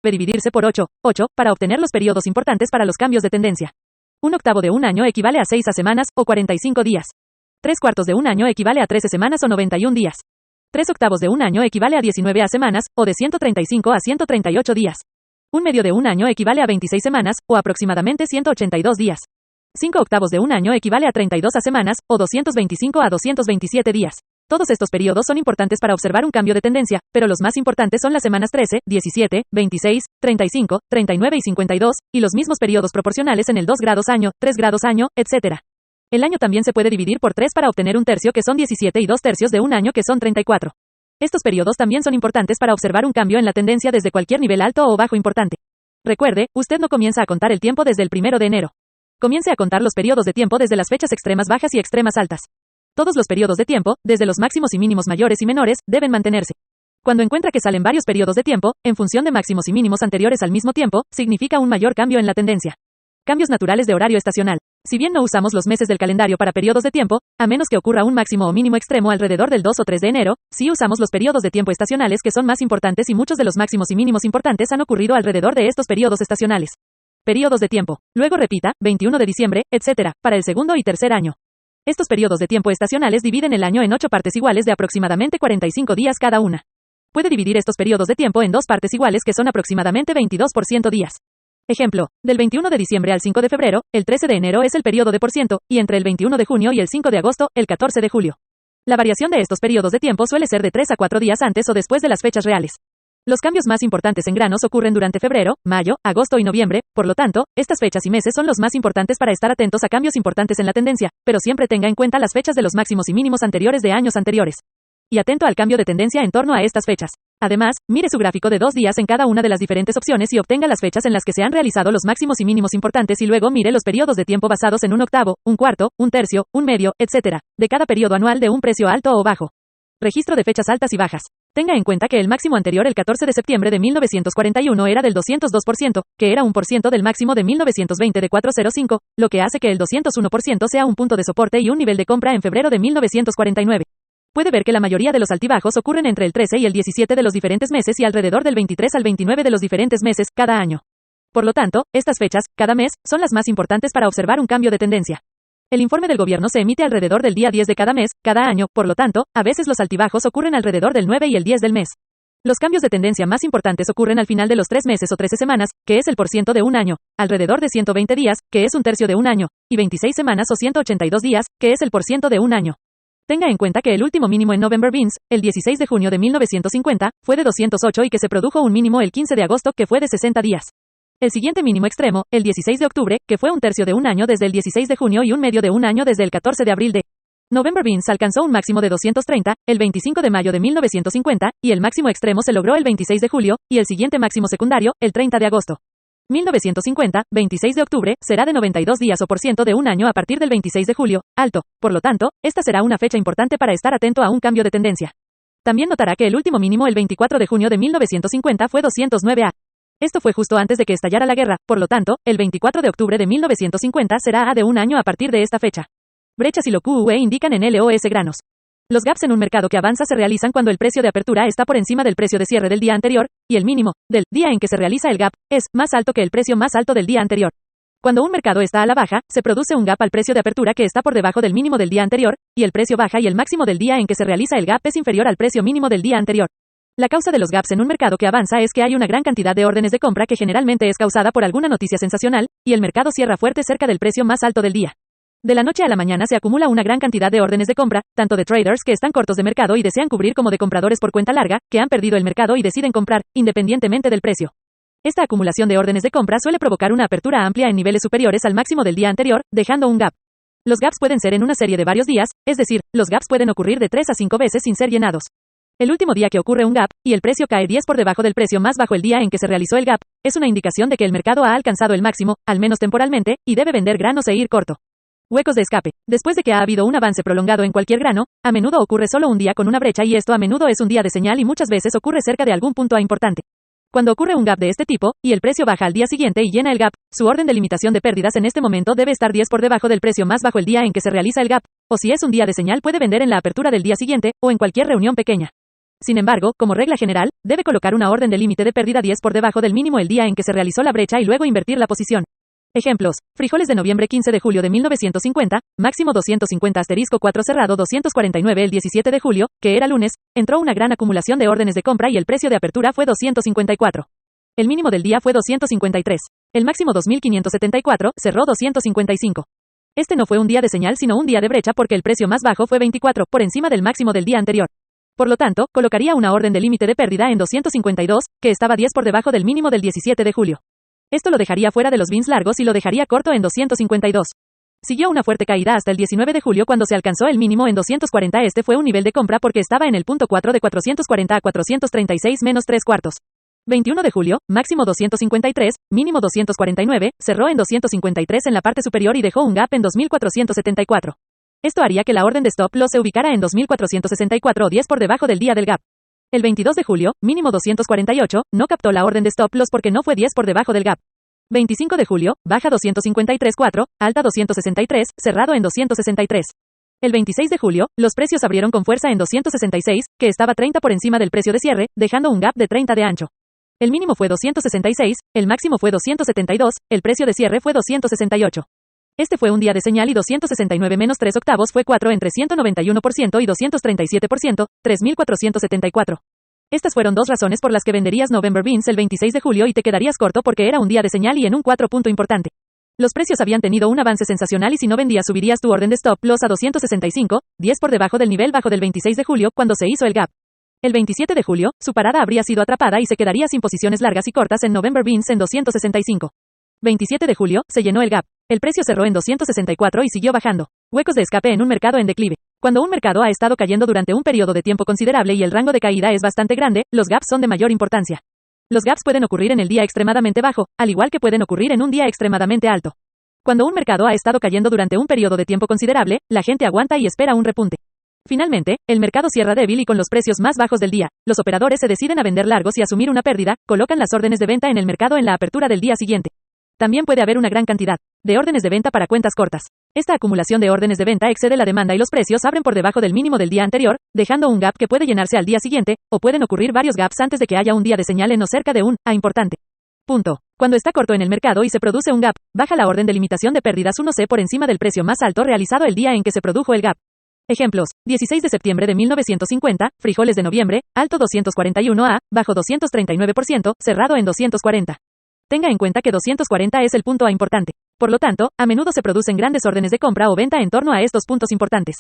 debe dividirse por 8 para obtener los periodos importantes para los cambios de tendencia. Un octavo de un año equivale a 6 semanas, o 45 días. 3/4 de un año equivale a 13 semanas o 91 días. 3/8 de un año equivale a 19 semanas, o de 135 a 138 días. Un medio de un año equivale a 26 semanas, o aproximadamente 182 días. 5/8 de un año equivale a 32 semanas, o 225 a 227 días. Todos estos periodos son importantes para observar un cambio de tendencia, pero los más importantes son las semanas 13, 17, 26, 35, 39 y 52, y los mismos periodos proporcionales en el 2 grados año, 3 grados año, etc. El año también se puede dividir por 3 para obtener un tercio que son 17 y 2/3 de un año que son 34. Estos periodos también son importantes para observar un cambio en la tendencia desde cualquier nivel alto o bajo importante. Recuerde, usted no comienza a contar el tiempo desde el 1 de enero. Comience a contar los periodos de tiempo desde las fechas extremas bajas y extremas altas. Todos los periodos de tiempo, desde los máximos y mínimos mayores y menores, deben mantenerse. Cuando encuentra que salen varios periodos de tiempo, en función de máximos y mínimos anteriores al mismo tiempo, significa un mayor cambio en la tendencia. Cambios naturales de horario estacional. Si bien no usamos los meses del calendario para periodos de tiempo, a menos que ocurra un máximo o mínimo extremo alrededor del 2 o 3 de enero, sí usamos los periodos de tiempo estacionales que son más importantes y muchos de los máximos y mínimos importantes han ocurrido alrededor de estos periodos estacionales. Periodos de tiempo. Luego repita, 21 de diciembre, etc., para el segundo y tercer año. Estos periodos de tiempo estacionales dividen el año en 8 partes iguales de aproximadamente 45 días cada una. Puede dividir estos periodos de tiempo en 2 partes iguales que son aproximadamente 22% días. Ejemplo, del 21 de diciembre al 5 de febrero, el 13 de enero es el periodo de %, y entre el 21 de junio y el 5 de agosto, el 14 de julio. La variación de estos periodos de tiempo suele ser de 3 a 4 días antes o después de las fechas reales. Los cambios más importantes en granos ocurren durante febrero, mayo, agosto y noviembre, por lo tanto, estas fechas y meses son los más importantes para estar atentos a cambios importantes en la tendencia, pero siempre tenga en cuenta las fechas de los máximos y mínimos anteriores de años anteriores. Y atento al cambio de tendencia en torno a estas fechas. Además, mire su gráfico de 2 días en cada una de las diferentes opciones y obtenga las fechas en las que se han realizado los máximos y mínimos importantes y luego mire los periodos de tiempo basados en un octavo, un cuarto, un tercio, un medio, etc., de cada periodo anual de un precio alto o bajo. Registro de fechas altas y bajas. Tenga en cuenta que el máximo anterior el 14 de septiembre de 1941 era del 202%, que era 1% del máximo de 1920 de 405, lo que hace que el 201% sea un punto de soporte y un nivel de compra en febrero de 1949. Puede ver que la mayoría de los altibajos ocurren entre el 13 y el 17 de los diferentes meses y alrededor del 23 al 29 de los diferentes meses, cada año. Por lo tanto, estas fechas, cada mes, son las más importantes para observar un cambio de tendencia. El informe del gobierno se emite alrededor del día 10 de cada mes, cada año, por lo tanto, a veces los altibajos ocurren alrededor del 9 y el 10 del mes. Los cambios de tendencia más importantes ocurren al final de los 3 meses o 13 semanas, que es el % de un año, alrededor de 120 días, que es un tercio de un año, y 26 semanas o 182 días, que es el % de un año. Tenga en cuenta que el último mínimo en November Beans, el 16 de junio de 1950, fue de 208 y que se produjo un mínimo el 15 de agosto que fue de 60 días. El siguiente mínimo extremo, el 16 de octubre, que fue un tercio de un año desde el 16 de junio y un medio de un año desde el 14 de abril de November Beans alcanzó un máximo de 230, el 25 de mayo de 1950, y el máximo extremo se logró el 26 de julio, y el siguiente máximo secundario, el 30 de agosto. 1950, 26 de octubre, será de 92 días o % de un año a partir del 26 de julio, alto, por lo tanto, esta será una fecha importante para estar atento a un cambio de tendencia. También notará que el último mínimo el 24 de junio de 1950 fue 209 A. Esto fue justo antes de que estallara la guerra, por lo tanto, el 24 de octubre de 1950 será A de un año a partir de esta fecha. Brechas y lo QE indican en LOS granos. Los gaps en un mercado que avanza se realizan cuando el precio de apertura está por encima del precio de cierre del día anterior, y el mínimo, del día en que se realiza el gap, es más alto que el precio más alto del día anterior. Cuando un mercado está a la baja, se produce un gap al precio de apertura que está por debajo del mínimo del día anterior, y el precio baja y el máximo del día en que se realiza el gap es inferior al precio mínimo del día anterior. La causa de los gaps en un mercado que avanza es que hay una gran cantidad de órdenes de compra que generalmente es causada por alguna noticia sensacional, y el mercado cierra fuerte cerca del precio más alto del día. De la noche a la mañana se acumula una gran cantidad de órdenes de compra, tanto de traders que están cortos de mercado y desean cubrir como de compradores por cuenta larga, que han perdido el mercado y deciden comprar, independientemente del precio. Esta acumulación de órdenes de compra suele provocar una apertura amplia en niveles superiores al máximo del día anterior, dejando un gap. Los gaps pueden ser en una serie de varios días, es decir, los gaps pueden ocurrir de 3 a 5 veces sin ser llenados. El último día que ocurre un gap, y el precio cae 10 por debajo del precio más bajo el día en que se realizó el gap, es una indicación de que el mercado ha alcanzado el máximo, al menos temporalmente, y debe vender granos e ir corto. Huecos de escape. Después de que ha habido un avance prolongado en cualquier grano, a menudo ocurre solo un día con una brecha y esto a menudo es un día de señal y muchas veces ocurre cerca de algún punto importante. Cuando ocurre un gap de este tipo, y el precio baja al día siguiente y llena el gap, su orden de limitación de pérdidas en este momento debe estar 10 por debajo del precio más bajo el día en que se realiza el gap, o si es un día de señal puede vender en la apertura del día siguiente, o en cualquier reunión pequeña. Sin embargo, como regla general, debe colocar una orden de límite de pérdida 10 por debajo del mínimo el día en que se realizó la brecha y luego invertir la posición. Ejemplos: frijoles de noviembre 15 de julio de 1950, máximo 250*4 cerrado 249 el 17 de julio, que era lunes, entró una gran acumulación de órdenes de compra y el precio de apertura fue 254. El mínimo del día fue 253. El máximo 2574, cerró 255. Este no fue un día de señal sino un día de brecha porque el precio más bajo fue 24, por encima del máximo del día anterior. Por lo tanto, colocaría una orden de límite de pérdida en 252, que estaba 10 por debajo del mínimo del 17 de julio. Esto lo dejaría fuera de los bins largos y lo dejaría corto en 252. Siguió una fuerte caída hasta el 19 de julio cuando se alcanzó el mínimo en 240. Este fue un nivel de compra porque estaba en el punto 4 de 440 a 436 menos 3 cuartos. 21 de julio, máximo 253, mínimo 249, cerró en 253 en la parte superior y dejó un gap en 2474. Esto haría que la orden de stop loss se ubicara en 2464 o 10 por debajo del día del gap. El 22 de julio, mínimo 248, no captó la orden de stop loss porque no fue 10 por debajo del gap. 25 de julio, baja 253.4, alta 263, cerrado en 263. El 26 de julio, los precios abrieron con fuerza en 266, que estaba 30 por encima del precio de cierre, dejando un gap de 30 de ancho. El mínimo fue 266, el máximo fue 272, el precio de cierre fue 268. Este fue un día de señal y 269 menos 3 octavos fue 4 entre 191% y 237%, 3.474. Estas fueron dos razones por las que venderías November Beans el 26 de julio y te quedarías corto porque era un día de señal y en un 4 punto importante. Los precios habían tenido un avance sensacional y si no vendías subirías tu orden de stop loss a 265, 10 por debajo del nivel bajo del 26 de julio cuando se hizo el gap. El 27 de julio, su parada habría sido atrapada y se quedaría sin posiciones largas y cortas en November Beans en 265. 27 de julio, se llenó el gap. El precio cerró en 264 y siguió bajando. Huecos de escape en un mercado en declive. Cuando un mercado ha estado cayendo durante un periodo de tiempo considerable y el rango de caída es bastante grande, los gaps son de mayor importancia. Los gaps pueden ocurrir en el día extremadamente bajo, al igual que pueden ocurrir en un día extremadamente alto. Cuando un mercado ha estado cayendo durante un periodo de tiempo considerable, la gente aguanta y espera un repunte. Finalmente, el mercado cierra débil y con los precios más bajos del día, los operadores se deciden a vender largos y asumir una pérdida, colocan las órdenes de venta en el mercado en la apertura del día siguiente. También puede haber una gran cantidad de órdenes de venta para cuentas cortas. Esta acumulación de órdenes de venta excede la demanda y los precios abren por debajo del mínimo del día anterior, dejando un gap que puede llenarse al día siguiente, o pueden ocurrir varios gaps antes de que haya un día de señal en o cerca de un A importante. Punto. Cuando está corto en el mercado y se produce un gap, baja la orden de limitación de pérdidas 1C por encima del precio más alto realizado el día en que se produjo el gap. Ejemplos: 16 de septiembre de 1950, frijoles de noviembre, alto 241A, bajo 239%, cerrado en 240. Tenga en cuenta que 240 es el punto A importante. Por lo tanto, a menudo se producen grandes órdenes de compra o venta en torno a estos puntos importantes.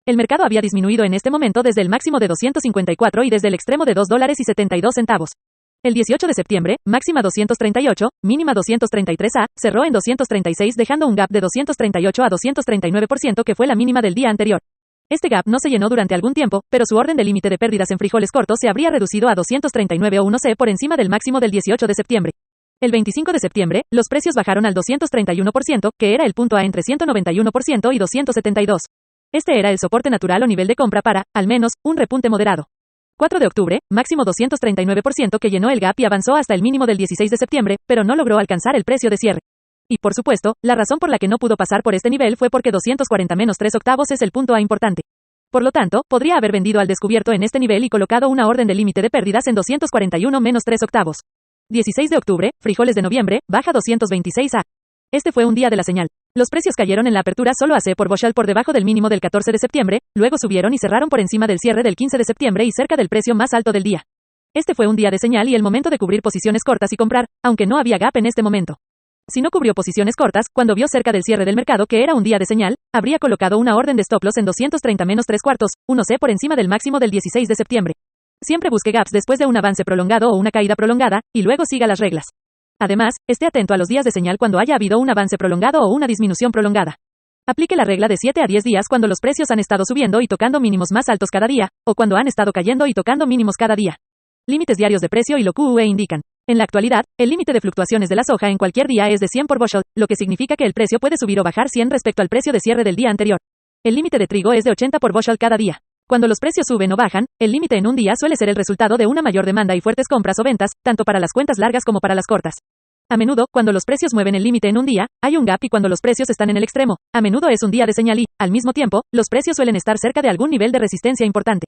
El mercado había disminuido en este momento desde el máximo de 254 y desde el extremo de $2.72. El 18 de septiembre, máxima 238, mínima 233A, cerró en 236 dejando un gap de 238 a 239% que fue la mínima del día anterior. Este gap no se llenó durante algún tiempo, pero su orden de límite de pérdidas en frijoles cortos se habría reducido a 239 o 1C por encima del máximo del 18 de septiembre. El 25 de septiembre, los precios bajaron al 231%, que era el punto A entre 191% y 272. Este era el soporte natural o nivel de compra para, al menos, un repunte moderado. 4 de octubre, máximo 239% que llenó el gap y avanzó hasta el mínimo del 16 de septiembre, pero no logró alcanzar el precio de cierre. Y por supuesto, la razón por la que no pudo pasar por este nivel fue porque 240 menos 3 octavos es el punto A importante. Por lo tanto, podría haber vendido al descubierto en este nivel y colocado una orden de límite de pérdidas en 241 menos 3 octavos. 16 de octubre, frijoles de noviembre, baja 226A. Este fue un día de la señal. Los precios cayeron en la apertura solo a C por bushel por debajo del mínimo del 14 de septiembre, luego subieron y cerraron por encima del cierre del 15 de septiembre y cerca del precio más alto del día. Este fue un día de señal y el momento de cubrir posiciones cortas y comprar, aunque no había gap en este momento. Si no cubrió posiciones cortas, cuando vio cerca del cierre del mercado que era un día de señal, habría colocado una orden de stop loss en 230 menos 3 cuartos, 1C por encima del máximo del 16 de septiembre. Siempre busque gaps después de un avance prolongado o una caída prolongada, y luego siga las reglas. Además, esté atento a los días de señal cuando haya habido un avance prolongado o una disminución prolongada. Aplique la regla de 7 a 10 días cuando los precios han estado subiendo y tocando mínimos más altos cada día, o cuando han estado cayendo y tocando mínimos cada día. Límites diarios de precio y lo QE indican. En la actualidad, el límite de fluctuaciones de la soja en cualquier día es de 100 por bushel, lo que significa que el precio puede subir o bajar 100 respecto al precio de cierre del día anterior. El límite de trigo es de 80 por bushel cada día. Cuando los precios suben o bajan, el límite en un día suele ser el resultado de una mayor demanda y fuertes compras o ventas, tanto para las cuentas largas como para las cortas. A menudo, cuando los precios mueven el límite en un día, hay un gap y cuando los precios están en el extremo, a menudo es un día de señal y, al mismo tiempo, los precios suelen estar cerca de algún nivel de resistencia importante.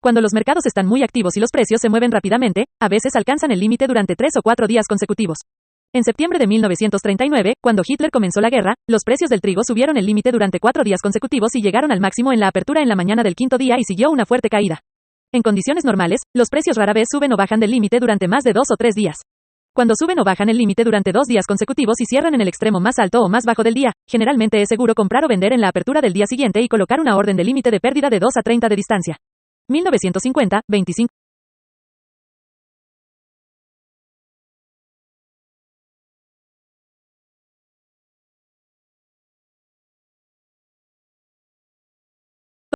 Cuando los mercados están muy activos y los precios se mueven rápidamente, a veces alcanzan el límite durante 3 o 4 días consecutivos. En septiembre de 1939, cuando Hitler comenzó la guerra, los precios del trigo subieron el límite durante 4 días consecutivos y llegaron al máximo en la apertura en la mañana del quinto día y siguió una fuerte caída. En condiciones normales, los precios rara vez suben o bajan del límite durante más de 2 o 3 días. Cuando suben o bajan el límite durante 2 días consecutivos y cierran en el extremo más alto o más bajo del día, generalmente es seguro comprar o vender en la apertura del día siguiente y colocar una orden de límite de pérdida de 2 a 30 de distancia. 1950, 25.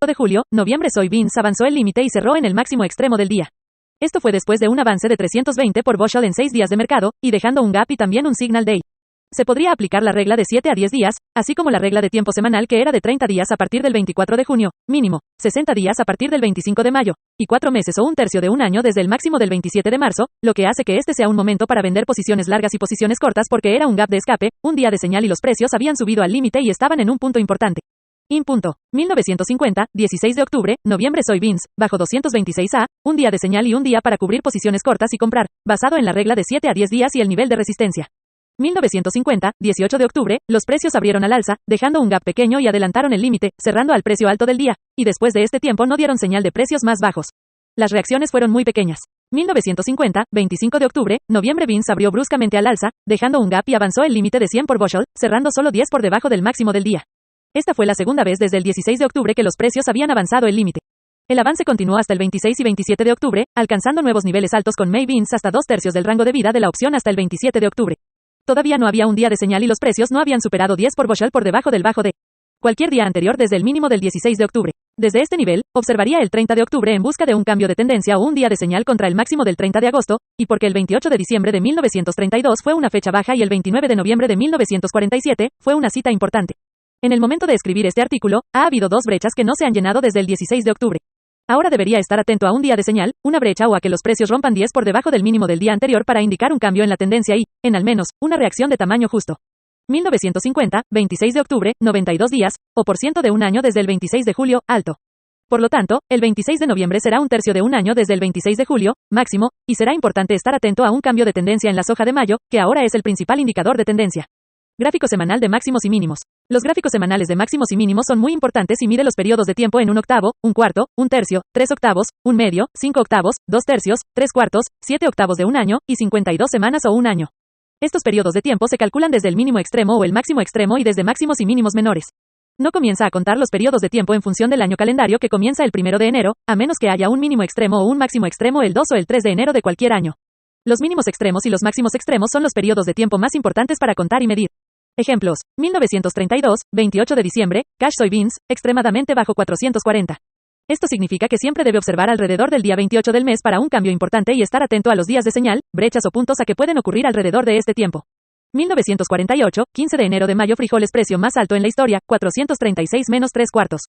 De julio, noviembre soybeans avanzó el límite y cerró en el máximo extremo del día. Esto fue después de un avance de 320 por bushel en 6 días de mercado, y dejando un gap y también un signal day. Se podría aplicar la regla de 7 a 10 días, así como la regla de tiempo semanal que era de 30 días a partir del 24 de junio, mínimo, 60 días a partir del 25 de mayo, y 4 meses o un tercio de un año desde el máximo del 27 de marzo, lo que hace que este sea un momento para vender posiciones largas y posiciones cortas porque era un gap de escape, un día de señal y los precios habían subido al límite y estaban en un punto importante. 1950, 16 de octubre, noviembre soybeans, bajo 226A, un día de señal y un día para cubrir posiciones cortas y comprar, basado en la regla de 7 a 10 días y el nivel de resistencia. 1950, 18 de octubre, los precios abrieron al alza, dejando un gap pequeño y adelantaron el límite, cerrando al precio alto del día, y después de este tiempo no dieron señal de precios más bajos. Las reacciones fueron muy pequeñas. 1950, 25 de octubre, noviembre beans abrió bruscamente al alza, dejando un gap y avanzó el límite de 100 por bushel, cerrando solo 10 por debajo del máximo del día. Esta fue la segunda vez desde el 16 de octubre que los precios habían avanzado el límite. El avance continuó hasta el 26 y 27 de octubre, alcanzando nuevos niveles altos con May beans hasta 2/3 del rango de vida de la opción hasta el 27 de octubre. Todavía no había un día de señal y los precios no habían superado 10 por bushel por debajo del bajo de cualquier día anterior desde el mínimo del 16 de octubre. Desde este nivel, observaría el 30 de octubre en busca de un cambio de tendencia o un día de señal contra el máximo del 30 de agosto, y porque el 28 de diciembre de 1932 fue una fecha baja y el 29 de noviembre de 1947 fue una cita importante. En el momento de escribir este artículo, ha habido 2 brechas que no se han llenado desde el 16 de octubre. Ahora debería estar atento a un día de señal, una brecha o a que los precios rompan 10 por debajo del mínimo del día anterior para indicar un cambio en la tendencia y, en al menos, una reacción de tamaño justo. 1950, 26 de octubre, 92 días, o por ciento de un año desde el 26 de julio, alto. Por lo tanto, el 26 de noviembre será un tercio de un año desde el 26 de julio, máximo, y será importante estar atento a un cambio de tendencia en la soja de mayo, que ahora es el principal indicador de tendencia. Gráfico semanal de máximos y mínimos. Los gráficos semanales de máximos y mínimos son muy importantes y mide los periodos de tiempo en un octavo, un cuarto, un tercio, 3 octavos, un medio, 5 octavos, 2 tercios, 3 cuartos, 7 octavos de un año, y 52 semanas o un año. Estos periodos de tiempo se calculan desde el mínimo extremo o el máximo extremo y desde máximos y mínimos menores. No comienza a contar los periodos de tiempo en función del año calendario que comienza el 1 de enero, a menos que haya un mínimo extremo o un máximo extremo el 2 o el 3 de enero de cualquier año. Los mínimos extremos y los máximos extremos son los periodos de tiempo más importantes para contar y medir. Ejemplos: 1932, 28 de diciembre, cash soybeans, extremadamente bajo 440. Esto significa que siempre debe observar alrededor del día 28 del mes para un cambio importante y estar atento a los días de señal, brechas o puntos a que pueden ocurrir alrededor de este tiempo. 1948, 15 de enero de mayo frijoles precio más alto en la historia, 436 menos 3 cuartos.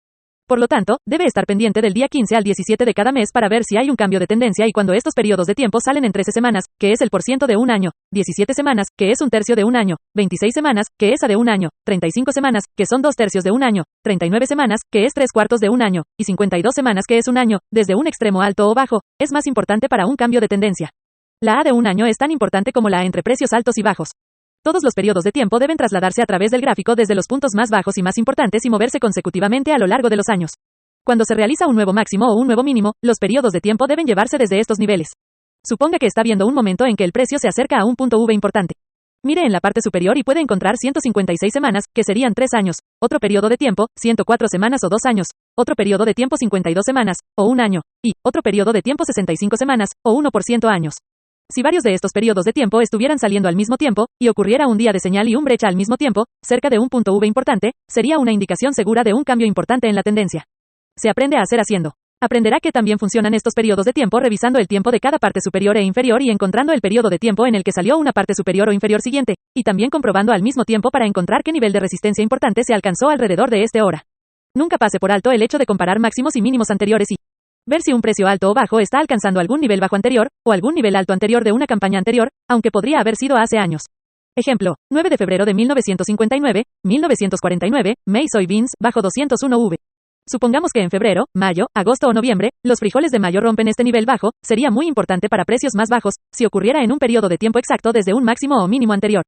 Por lo tanto, debe estar pendiente del día 15 al 17 de cada mes para ver si hay un cambio de tendencia y cuando estos periodos de tiempo salen en 13 semanas, que es el % de un año, 17 semanas, que es un tercio de un año, 26 semanas, que es a de un año, 35 semanas, que son 2 tercios de un año, 39 semanas, que es 3 cuartos de un año, y 52 semanas que es un año, desde un extremo alto o bajo, es más importante para un cambio de tendencia. La A de un año es tan importante como la A entre precios altos y bajos. Todos los periodos de tiempo deben trasladarse a través del gráfico desde los puntos más bajos y más importantes y moverse consecutivamente a lo largo de los años. Cuando se realiza un nuevo máximo o un nuevo mínimo, los periodos de tiempo deben llevarse desde estos niveles. Suponga que está viendo un momento en que el precio se acerca a un punto V importante. Mire en la parte superior y puede encontrar 156 semanas, que serían 3 años, otro periodo de tiempo, 104 semanas o 2 años, otro periodo de tiempo 52 semanas, o un año, y otro periodo de tiempo 65 semanas, o 1% años. Si varios de estos periodos de tiempo estuvieran saliendo al mismo tiempo, y ocurriera un día de señal y un brecha al mismo tiempo, cerca de un punto V importante, sería una indicación segura de un cambio importante en la tendencia. Se aprende a hacer haciendo. Aprenderá que también funcionan estos periodos de tiempo revisando el tiempo de cada parte superior e inferior y encontrando el periodo de tiempo en el que salió una parte superior o inferior siguiente, y también comprobando al mismo tiempo para encontrar qué nivel de resistencia importante se alcanzó alrededor de este hora. Nunca pase por alto el hecho de comparar máximos y mínimos anteriores y ver si un precio alto o bajo está alcanzando algún nivel bajo anterior, o algún nivel alto anterior de una campaña anterior, aunque podría haber sido hace años. Ejemplo: 9 de febrero de 1959, 1949, May soybeans, bajo 201V. Supongamos que en febrero, mayo, agosto o noviembre, los frijoles de mayo rompen este nivel bajo, sería muy importante para precios más bajos, si ocurriera en un periodo de tiempo exacto desde un máximo o mínimo anterior.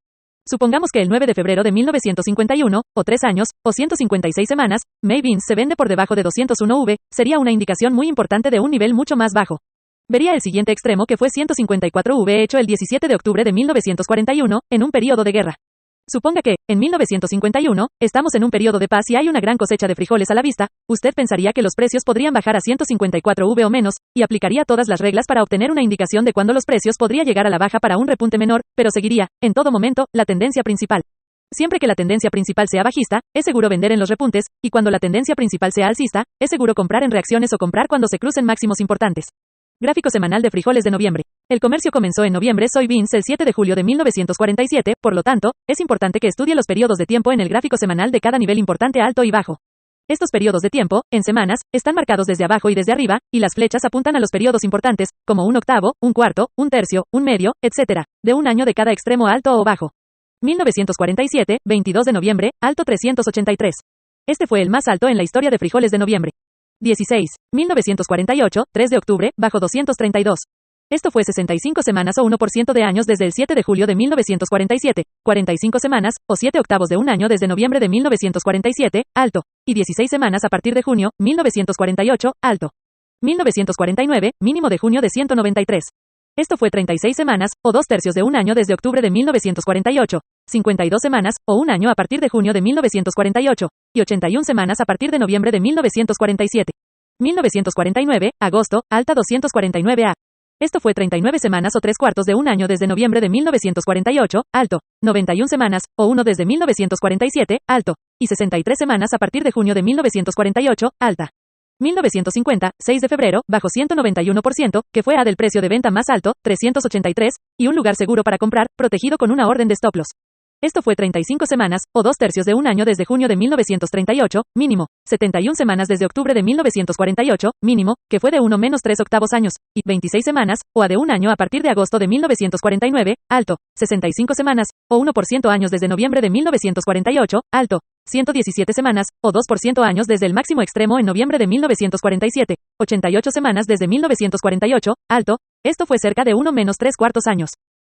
Supongamos que el 9 de febrero de 1951, o 3 años, o 156 semanas, May Beans se vende por debajo de 201 V, sería una indicación muy importante de un nivel mucho más bajo. Vería el siguiente extremo que fue 154 V hecho el 17 de octubre de 1941, en un periodo de guerra. Suponga que, en 1951, estamos en un periodo de paz y hay una gran cosecha de frijoles a la vista, usted pensaría que los precios podrían bajar a 154 V o menos, y aplicaría todas las reglas para obtener una indicación de cuándo los precios podría llegar a la baja para un repunte menor, pero seguiría, en todo momento, la tendencia principal. Siempre que la tendencia principal sea bajista, es seguro vender en los repuntes, y cuando la tendencia principal sea alcista, es seguro comprar en reacciones o comprar cuando se crucen máximos importantes. Gráfico semanal de frijoles de noviembre. El comercio comenzó en noviembre soybeans el 7 de julio de 1947, por lo tanto, es importante que estudie los periodos de tiempo en el gráfico semanal de cada nivel importante alto y bajo. Estos periodos de tiempo, en semanas, están marcados desde abajo y desde arriba, y las flechas apuntan a los periodos importantes, como un octavo, un cuarto, un tercio, un medio, etc., de un año de cada extremo alto o bajo. 1947, 22 de noviembre, alto 383. Este fue el más alto en la historia de frijoles de noviembre. 16. 1948, 3 de octubre, bajo 232. Esto fue 65 semanas o 1% de años desde el 7 de julio de 1947, 45 semanas, o 7 octavos de un año desde noviembre de 1947, alto, y 16 semanas a partir de junio, 1948, alto. 1949, mínimo de junio de 193. Esto fue 36 semanas, o 2 tercios de un año desde octubre de 1948, 52 semanas, o un año a partir de junio de 1948, y 81 semanas a partir de noviembre de 1947. 1949, agosto, alta 249 A. Esto fue 39 semanas o 3 cuartos de un año desde noviembre de 1948, alto, 91 semanas, o 1 desde 1947, alto, y 63 semanas a partir de junio de 1948, alta. 1950, 6 de febrero, bajo 191%, que fue A del precio de venta más alto, 383, y un lugar seguro para comprar, protegido con una orden de stop loss. Esto fue 35 semanas, o 2 tercios de un año desde junio de 1938, mínimo, 71 semanas desde octubre de 1948, mínimo, que fue de 1-3 octavos años, y 26 semanas, o A de un año a partir de agosto de 1949, alto, 65 semanas, o 1% años desde noviembre de 1948, alto, 117 semanas, o 2% años desde el máximo extremo en noviembre de 1947, 88 semanas desde 1948, alto, esto fue cerca de 1-3 cuartos años.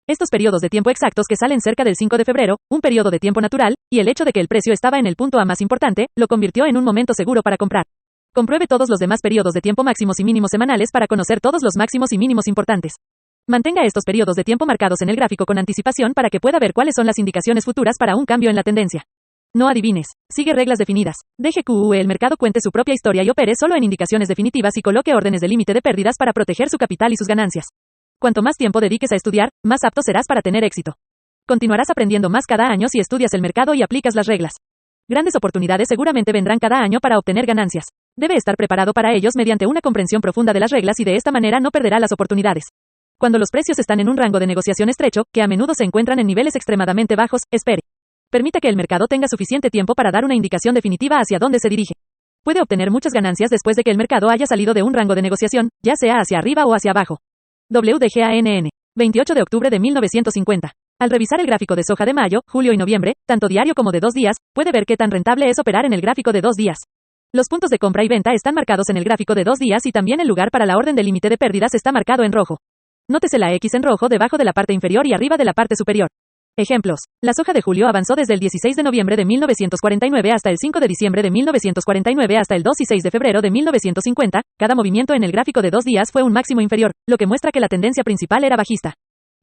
Estos periodos de tiempo exactos que salen cerca del 5 de febrero, un periodo de tiempo natural, y el hecho de que el precio estaba en el punto A más importante, lo convirtió en un momento seguro para comprar. Compruebe todos los demás periodos de tiempo máximos y mínimos semanales para conocer todos los máximos y mínimos importantes. Mantenga estos periodos de tiempo marcados en el gráfico con anticipación para que pueda ver cuáles son las indicaciones futuras para un cambio en la tendencia. No adivines. Sigue reglas definidas. Deje que el mercado cuente su propia historia y opere solo en indicaciones definitivas y coloque órdenes de límite de pérdidas para proteger su capital y sus ganancias. Cuanto más tiempo dediques a estudiar, más apto serás para tener éxito. Continuarás aprendiendo más cada año si estudias el mercado y aplicas las reglas. Grandes oportunidades seguramente vendrán cada año para obtener ganancias. Debe estar preparado para ellos mediante una comprensión profunda de las reglas y de esta manera no perderá las oportunidades. Cuando los precios están en un rango de negociación estrecho, que a menudo se encuentran en niveles extremadamente bajos, espere. Permita que el mercado tenga suficiente tiempo para dar una indicación definitiva hacia dónde se dirige. Puede obtener muchas ganancias después de que el mercado haya salido de un rango de negociación, ya sea hacia arriba o hacia abajo. WDGANN. 28 de octubre de 1950. Al revisar el gráfico de soja de mayo, julio y noviembre, tanto diario como de 2 días, puede ver qué tan rentable es operar en el gráfico de 2 días. Los puntos de compra y venta están marcados en el gráfico de 2 días y también el lugar para la orden de límite de pérdidas está marcado en rojo. Nótese la X en rojo debajo de la parte inferior y arriba de la parte superior. Ejemplos. La soja de julio avanzó desde el 16 de noviembre de 1949 hasta el 5 de diciembre de 1949 hasta el 2 y 6 de febrero de 1950. Cada movimiento en el gráfico de 2 días fue un máximo inferior, lo que muestra que la tendencia principal era bajista.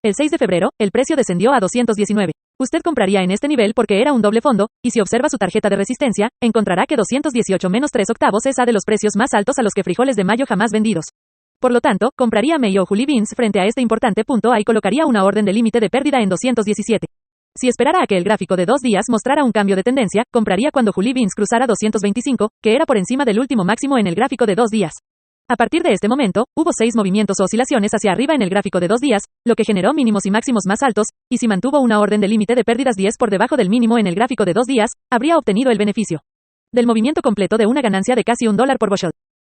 El 6 de febrero, el precio descendió a 219. Usted compraría en este nivel porque era un doble fondo, y si observa su tarjeta de resistencia, encontrará que 218-3 octavos es A de los precios más altos a los que frijoles de mayo jamás vendidos. Por lo tanto, compraría May o Julie Beans frente a este importante punto A y colocaría una orden de límite de pérdida en 217. Si esperara a que el gráfico de 2 días mostrara un cambio de tendencia, compraría cuando Julie Beans cruzara 225, que era por encima del último máximo en el gráfico de 2 días. A partir de este momento, hubo 6 movimientos o oscilaciones hacia arriba en el gráfico de 2 días, lo que generó mínimos y máximos más altos, y si mantuvo una orden de límite de pérdidas 10 por debajo del mínimo en el gráfico de 2 días, habría obtenido el beneficio del movimiento completo de una ganancia de casi $1 por bushel.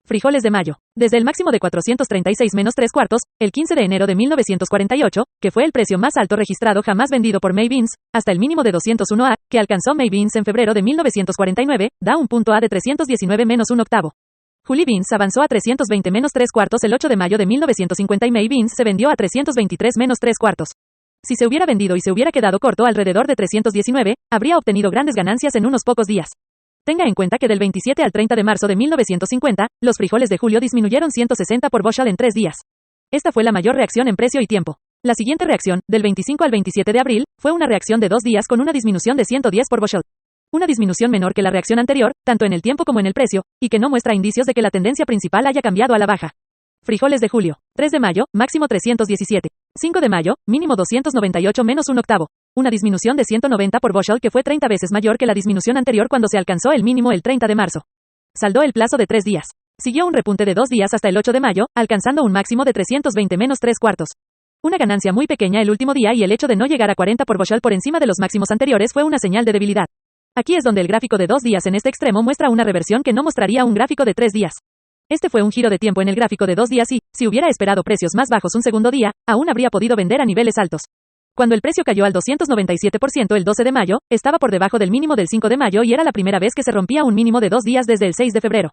Frijoles de mayo. Desde el máximo de 436 menos 3 cuartos, el 15 de enero de 1948, que fue el precio más alto registrado jamás vendido por May Beans, hasta el mínimo de 201 A, que alcanzó May Beans en febrero de 1949, da un punto A de 319 menos un octavo. Julie Beans avanzó a 320 menos 3 cuartos el 8 de mayo de 1950 y May Beans se vendió a 323 menos 3 cuartos. Si se hubiera vendido y se hubiera quedado corto alrededor de 319, habría obtenido grandes ganancias en unos pocos días. Tenga en cuenta que del 27 al 30 de marzo de 1950, los frijoles de julio disminuyeron 160 por bushel en 3 días. Esta fue la mayor reacción en precio y tiempo. La siguiente reacción, del 25 al 27 de abril, fue una reacción de 2 días con una disminución de 110 por bushel. Una disminución menor que la reacción anterior, tanto en el tiempo como en el precio, y que no muestra indicios de que la tendencia principal haya cambiado a la baja. Frijoles de julio. 3 de mayo, máximo 317. 5 de mayo, mínimo 298 menos un octavo. Una disminución de 190 por bushel que fue 30 veces mayor que la disminución anterior cuando se alcanzó el mínimo el 30 de marzo. Saldó el plazo de 3 días. Siguió un repunte de 2 días hasta el 8 de mayo, alcanzando un máximo de 320 menos 3 cuartos. Una ganancia muy pequeña el último día y el hecho de no llegar a 40 por bushel por encima de los máximos anteriores fue una señal de debilidad. Aquí es donde el gráfico de 2 días en este extremo muestra una reversión que no mostraría un gráfico de 3 días. Este fue un giro de tiempo en el gráfico de 2 días y, si hubiera esperado precios más bajos un segundo día, aún habría podido vender a niveles altos. Cuando el precio cayó al 297% el 12 de mayo, estaba por debajo del mínimo del 5 de mayo y era la primera vez que se rompía un mínimo de 2 días desde el 6 de febrero.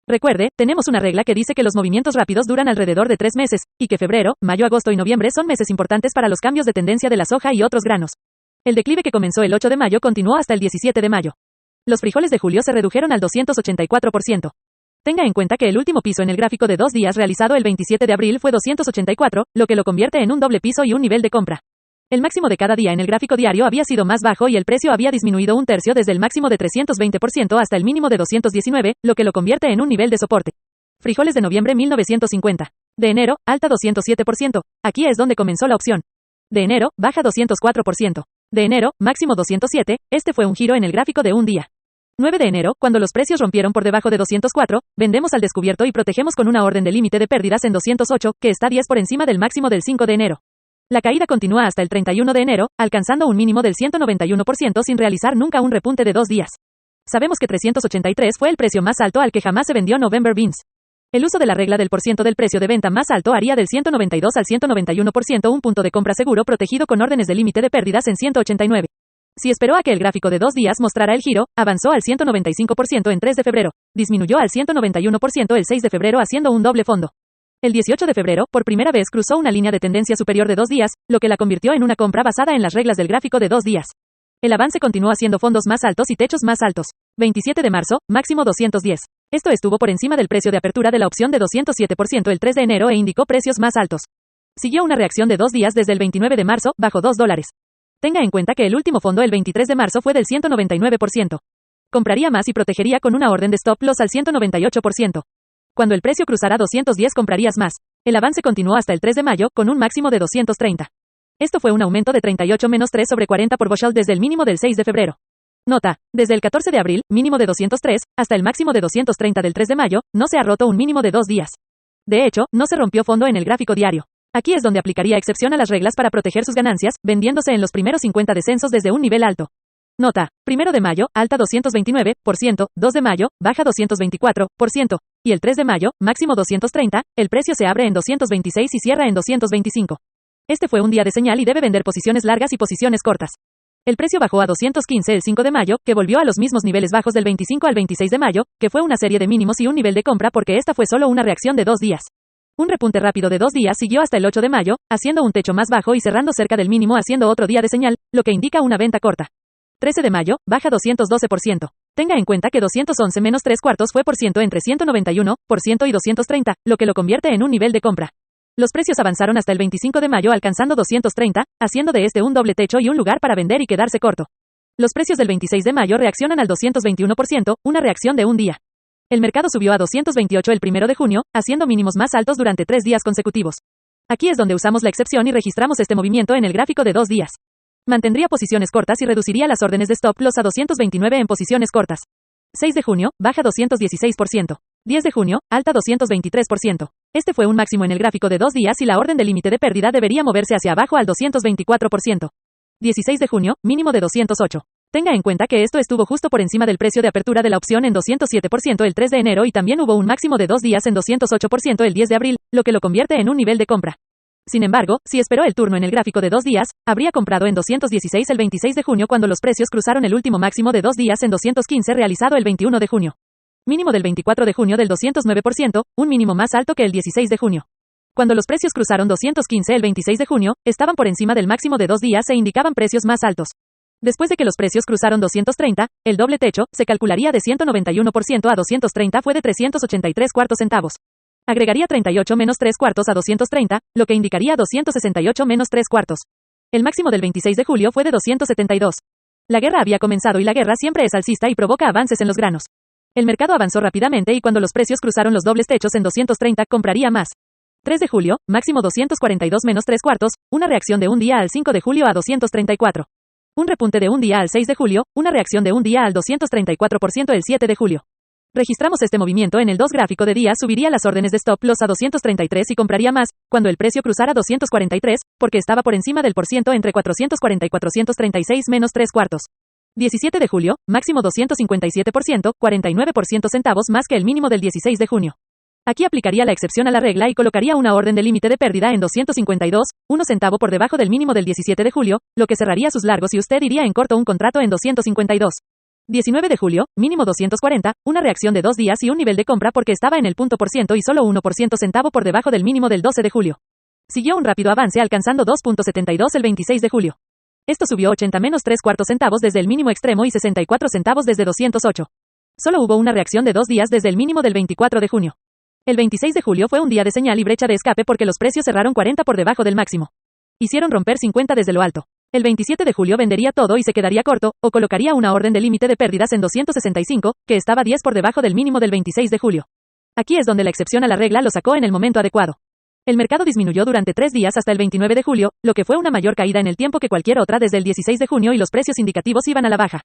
Recuerde, tenemos una regla que dice que los movimientos rápidos duran alrededor de 3 meses, y que febrero, mayo, agosto y noviembre son meses importantes para los cambios de tendencia de la soja y otros granos. El declive que comenzó el 8 de mayo continuó hasta el 17 de mayo. Los frijoles de julio se redujeron al 284%. Tenga en cuenta que el último piso en el gráfico de 2 días realizado el 27 de abril fue 284, lo que lo convierte en un doble piso y un nivel de compra. El máximo de cada día en el gráfico diario había sido más bajo y el precio había disminuido un tercio desde el máximo de 320% hasta el mínimo de 219, lo que lo convierte en un nivel de soporte. Frijoles de noviembre 1950. De enero, alta 207%. Aquí es donde comenzó la opción. De enero, baja 204%. De enero, máximo 207, este fue un giro en el gráfico de un día. 9 de enero, cuando los precios rompieron por debajo de 204, vendemos al descubierto y protegemos con una orden de límite de pérdidas en 208, que está 10 por encima del máximo del 5 de enero. La caída continúa hasta el 31 de enero, alcanzando un mínimo del 191% sin realizar nunca un repunte de 2 días. Sabemos que 383 fue el precio más alto al que jamás se vendió November Beans. El uso de la regla del porciento del precio de venta más alto haría del 192 al 191% un punto de compra seguro protegido con órdenes de límite de pérdidas en 189. Si esperó a que el gráfico de 2 días mostrara el giro, avanzó al 195% en 3 de febrero, disminuyó al 191% el 6 de febrero haciendo un doble fondo. El 18 de febrero, por primera vez cruzó una línea de tendencia superior de 2 días, lo que la convirtió en una compra basada en las reglas del gráfico de 2 días. El avance continuó haciendo fondos más altos y techos más altos. 27 de marzo, máximo 210. Esto estuvo por encima del precio de apertura de la opción de 207% el 3 de enero e indicó precios más altos. Siguió una reacción de 2 días desde el 29 de marzo, bajo $2. Tenga en cuenta que el último fondo el 23 de marzo fue del 199%. Compraría más y protegería con una orden de stop loss al 198%. Cuando el precio cruzara 210 comprarías más. El avance continuó hasta el 3 de mayo, con un máximo de 230. Esto fue un aumento de 38-3 sobre 40 por bushel desde el mínimo del 6 de febrero. Nota, desde el 14 de abril, mínimo de 203, hasta el máximo de 230 del 3 de mayo, no se ha roto un mínimo de 2 días. De hecho, no se rompió fondo en el gráfico diario. Aquí es donde aplicaría excepción a las reglas para proteger sus ganancias, vendiéndose en los primeros 50 descensos desde un nivel alto. Nota, 1 de mayo, alta 229%, 2 de mayo, baja 224%, y el 3 de mayo, máximo 230, el precio se abre en 226 y cierra en 225. Este fue un día de señal y debe vender posiciones largas y posiciones cortas. El precio bajó a 215 el 5 de mayo, que volvió a los mismos niveles bajos del 25 al 26 de mayo, que fue una serie de mínimos y un nivel de compra porque esta fue solo una reacción de 2 días. Un repunte rápido de 2 días siguió hasta el 8 de mayo, haciendo un techo más bajo y cerrando cerca del mínimo haciendo otro día de señal, lo que indica una venta corta. 13 de mayo, baja 212%. Tenga en cuenta que 211 menos 3 cuartos fue por ciento entre 191% y 230, lo que lo convierte en un nivel de compra. Los precios avanzaron hasta el 25 de mayo alcanzando 230, haciendo de este un doble techo y un lugar para vender y quedarse corto. Los precios del 26 de mayo reaccionan al 221%, una reacción de un día. El mercado subió a 228 el 1 de junio, haciendo mínimos más altos durante 3 días consecutivos. Aquí es donde usamos la excepción y registramos este movimiento en el gráfico de 2 días. Mantendría posiciones cortas y reduciría las órdenes de stop loss a 229 en posiciones cortas. 6 de junio, baja 216%. 10 de junio, alta 223%. Este fue un máximo en el gráfico de 2 días y la orden de límite de pérdida debería moverse hacia abajo al 224%. 16 de junio, mínimo de 208. Tenga en cuenta que esto estuvo justo por encima del precio de apertura de la opción en 207% el 3 de enero y también hubo un máximo de 2 días en 208% el 10 de abril, lo que lo convierte en un nivel de compra. Sin embargo, si esperó el turno en el gráfico de 2 días, habría comprado en 216 el 26 de junio cuando los precios cruzaron el último máximo de 2 días en 215 realizado el 21 de junio. Mínimo del 24 de junio del 209%, un mínimo más alto que el 16 de junio. Cuando los precios cruzaron 215 el 26 de junio, estaban por encima del máximo de 2 días e indicaban precios más altos. Después de que los precios cruzaron 230, el doble techo, se calcularía de 191% a 230 fue de 383 cuartos centavos. Agregaría 38 menos 3 cuartos a 230, lo que indicaría 268 menos 3 cuartos. El máximo del 26 de julio fue de 272. La guerra había comenzado y la guerra siempre es alcista y provoca avances en los granos. El mercado avanzó rápidamente y cuando los precios cruzaron los dobles techos en 230, compraría más. 3 de julio, máximo 242 menos 3 cuartos, una reacción de un día al 5 de julio a 234. Un repunte de un día al 6 de julio, una reacción de un día al 234% el 7 de julio. Registramos este movimiento en el 2 gráfico de día, subiría las órdenes de stop loss a 233 y compraría más, cuando el precio cruzara 243, porque estaba por encima del porciento entre 440 y 436 menos 3 cuartos. 17 de julio, máximo 257%, 49% centavos más que el mínimo del 16 de junio. Aquí aplicaría la excepción a la regla y colocaría una orden de límite de pérdida en 252, 1 centavo por debajo del mínimo del 17 de julio, lo que cerraría sus largos y usted iría en corto un contrato en 252. 19 de julio, mínimo 240, una reacción de 2 días y un nivel de compra porque estaba en el punto por ciento y solo 1% centavo por debajo del mínimo del 12 de julio. Siguió un rápido avance alcanzando 2.72 el 26 de julio. Esto subió 80 menos 3 cuartos centavos desde el mínimo extremo y 64 centavos desde 208. Solo hubo una reacción de 2 días desde el mínimo del 24 de junio. El 26 de julio fue un día de señal y brecha de escape porque los precios cerraron 40 por debajo del máximo. Hicieron romper 50 desde lo alto. El 27 de julio vendería todo y se quedaría corto, o colocaría una orden de límite de pérdidas en 265, que estaba 10 por debajo del mínimo del 26 de julio. Aquí es donde la excepción a la regla lo sacó en el momento adecuado. El mercado disminuyó durante 3 días hasta el 29 de julio, lo que fue una mayor caída en el tiempo que cualquier otra desde el 16 de junio y los precios indicativos iban a la baja.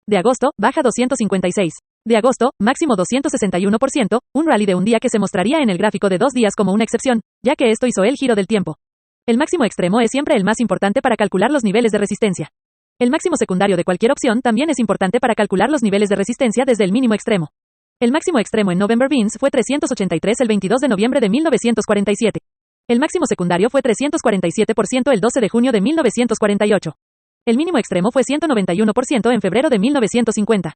De agosto, baja 256. De agosto, máximo 261%, un rally de un día que se mostraría en el gráfico de 2 días como una excepción, ya que esto hizo el giro del tiempo. El máximo extremo es siempre el más importante para calcular los niveles de resistencia. El máximo secundario de cualquier opción también es importante para calcular los niveles de resistencia desde el mínimo extremo. El máximo extremo en November Beans fue 383 el 22 de noviembre de 1947. El máximo secundario fue 347% el 12 de junio de 1948. El mínimo extremo fue 191% en febrero de 1950.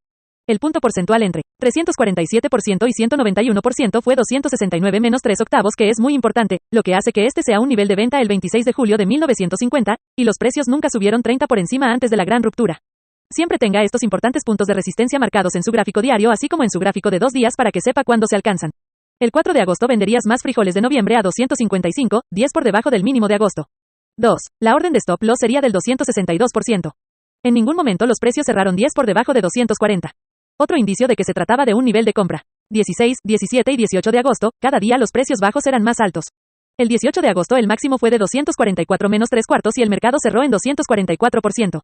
El punto porcentual entre 347% y 191% fue 269 menos 3 octavos, que es muy importante, lo que hace que este sea un nivel de venta el 26 de julio de 1950, y los precios nunca subieron 30 por encima antes de la gran ruptura. Siempre tenga estos importantes puntos de resistencia marcados en su gráfico diario así como en su gráfico de 2 días para que sepa cuándo se alcanzan. El 4 de agosto venderías más frijoles de noviembre a 255, 10 por debajo del mínimo de agosto. 2. La orden de stop loss sería del 262%. En ningún momento los precios cerraron 10 por debajo de 240. Otro indicio de que se trataba de un nivel de compra. 16, 17 y 18 de agosto, cada día los precios bajos eran más altos. El 18 de agosto el máximo fue de 244 menos 3 cuartos y el mercado cerró en 244%.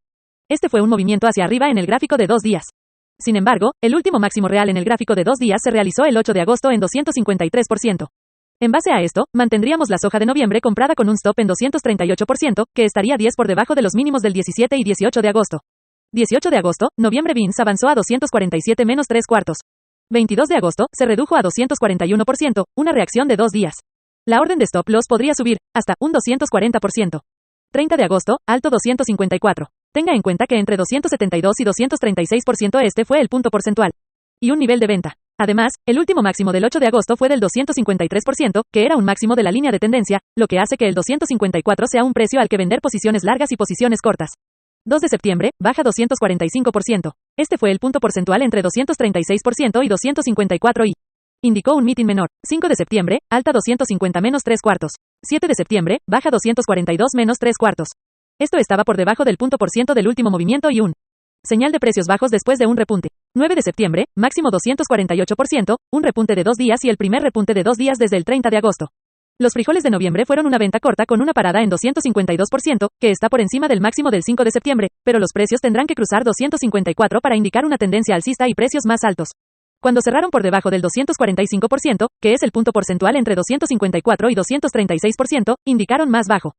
Este fue un movimiento hacia arriba en el gráfico de 2 días. Sin embargo, el último máximo real en el gráfico de 2 días se realizó el 8 de agosto en 253%. En base a esto, mantendríamos la soja de noviembre comprada con un stop en 238%, que estaría 10 por debajo de los mínimos del 17 y 18 de agosto. 18 de agosto, noviembre Beans avanzó a 247 menos 3 cuartos. 22 de agosto, se redujo a 241%, una reacción de 2 días. La orden de stop loss podría subir, hasta, un 240%. 30 de agosto, alto 254. Tenga en cuenta que entre 272 y 236% este fue el punto porcentual. Y un nivel de venta. Además, el último máximo del 8 de agosto fue del 253%, que era un máximo de la línea de tendencia, lo que hace que el 254 sea un precio al que vender posiciones largas y posiciones cortas. 2 de septiembre, baja 245%. Este fue el punto porcentual entre 236% y 254 y indicó un meeting menor. 5 de septiembre, alta 250 menos 3 cuartos. 7 de septiembre, baja 242 menos 3 cuartos. Esto estaba por debajo del punto por ciento del último movimiento y un señal de precios bajos después de un repunte. 9 de septiembre, máximo 248%, un repunte de 2 días y el primer repunte de 2 días desde el 30 de agosto. Los frijoles de noviembre fueron una venta corta con una parada en 252%, que está por encima del máximo del 5 de septiembre, pero los precios tendrán que cruzar 254 para indicar una tendencia alcista y precios más altos. Cuando cerraron por debajo del 245%, que es el punto porcentual entre 254 y 236%, indicaron más bajo.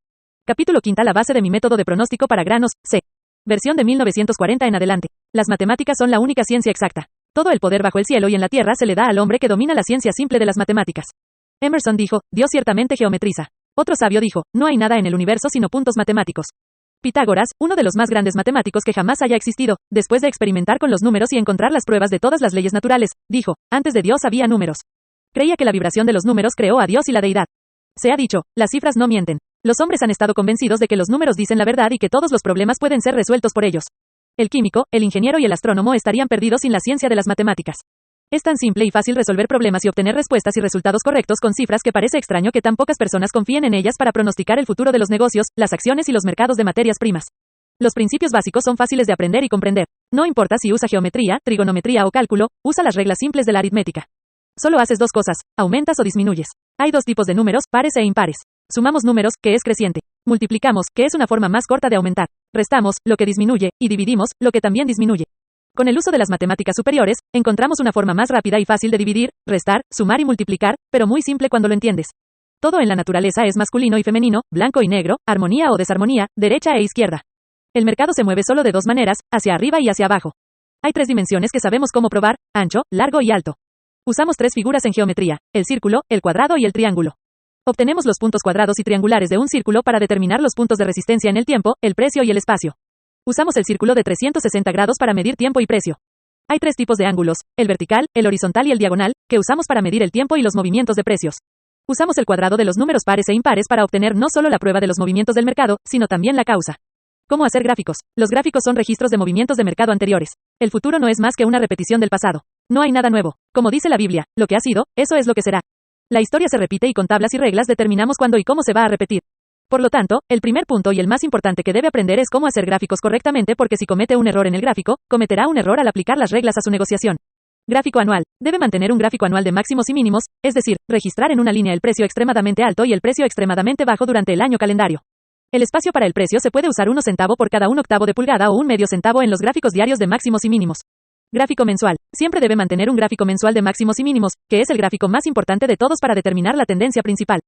Capítulo 5. La base de mi método de pronóstico para granos, C. Versión de 1940 en adelante. Las matemáticas son la única ciencia exacta. Todo el poder bajo el cielo y en la tierra se le da al hombre que domina la ciencia simple de las matemáticas. Emerson dijo, Dios ciertamente geometriza. Otro sabio dijo, no hay nada en el universo sino puntos matemáticos. Pitágoras, uno de los más grandes matemáticos que jamás haya existido, después de experimentar con los números y encontrar las pruebas de todas las leyes naturales, dijo, antes de Dios había números. Creía que la vibración de los números creó a Dios y la deidad. Se ha dicho, las cifras no mienten. Los hombres han estado convencidos de que los números dicen la verdad y que todos los problemas pueden ser resueltos por ellos. El químico, el ingeniero y el astrónomo estarían perdidos sin la ciencia de las matemáticas. Es tan simple y fácil resolver problemas y obtener respuestas y resultados correctos con cifras que parece extraño que tan pocas personas confíen en ellas para pronosticar el futuro de los negocios, las acciones y los mercados de materias primas. Los principios básicos son fáciles de aprender y comprender. No importa si usa geometría, trigonometría o cálculo, usa las reglas simples de la aritmética. Solo haces dos cosas, aumentas o disminuyes. Hay dos tipos de números, pares e impares. Sumamos números, que es creciente. Multiplicamos, que es una forma más corta de aumentar. Restamos, lo que disminuye, y dividimos, lo que también disminuye. Con el uso de las matemáticas superiores, encontramos una forma más rápida y fácil de dividir, restar, sumar y multiplicar, pero muy simple cuando lo entiendes. Todo en la naturaleza es masculino y femenino, blanco y negro, armonía o desarmonía, derecha e izquierda. El mercado se mueve solo de dos maneras, hacia arriba y hacia abajo. Hay tres dimensiones que sabemos cómo probar, ancho, largo y alto. Usamos tres figuras en geometría, el círculo, el cuadrado y el triángulo. Obtenemos los puntos cuadrados y triangulares de un círculo para determinar los puntos de resistencia en el tiempo, el precio y el espacio. Usamos el círculo de 360 grados para medir tiempo y precio. Hay tres tipos de ángulos, el vertical, el horizontal y el diagonal, que usamos para medir el tiempo y los movimientos de precios. Usamos el cuadrado de los números pares e impares para obtener no solo la prueba de los movimientos del mercado, sino también la causa. ¿Cómo hacer gráficos? Los gráficos son registros de movimientos de mercado anteriores. El futuro no es más que una repetición del pasado. No hay nada nuevo. Como dice la Biblia, lo que ha sido, eso es lo que será. La historia se repite y con tablas y reglas determinamos cuándo y cómo se va a repetir. Por lo tanto, el primer punto y el más importante que debe aprender es cómo hacer gráficos correctamente porque si comete un error en el gráfico, cometerá un error al aplicar las reglas a su negociación. Gráfico anual. Debe mantener un gráfico anual de máximos y mínimos, es decir, registrar en una línea el precio extremadamente alto y el precio extremadamente bajo durante el año calendario. El espacio para el precio se puede usar 1 centavo por cada 1 octavo de pulgada o 1 medio centavo en los gráficos diarios de máximos y mínimos. Gráfico mensual. Siempre debe mantener un gráfico mensual de máximos y mínimos, que es el gráfico más importante de todos para determinar la tendencia principal.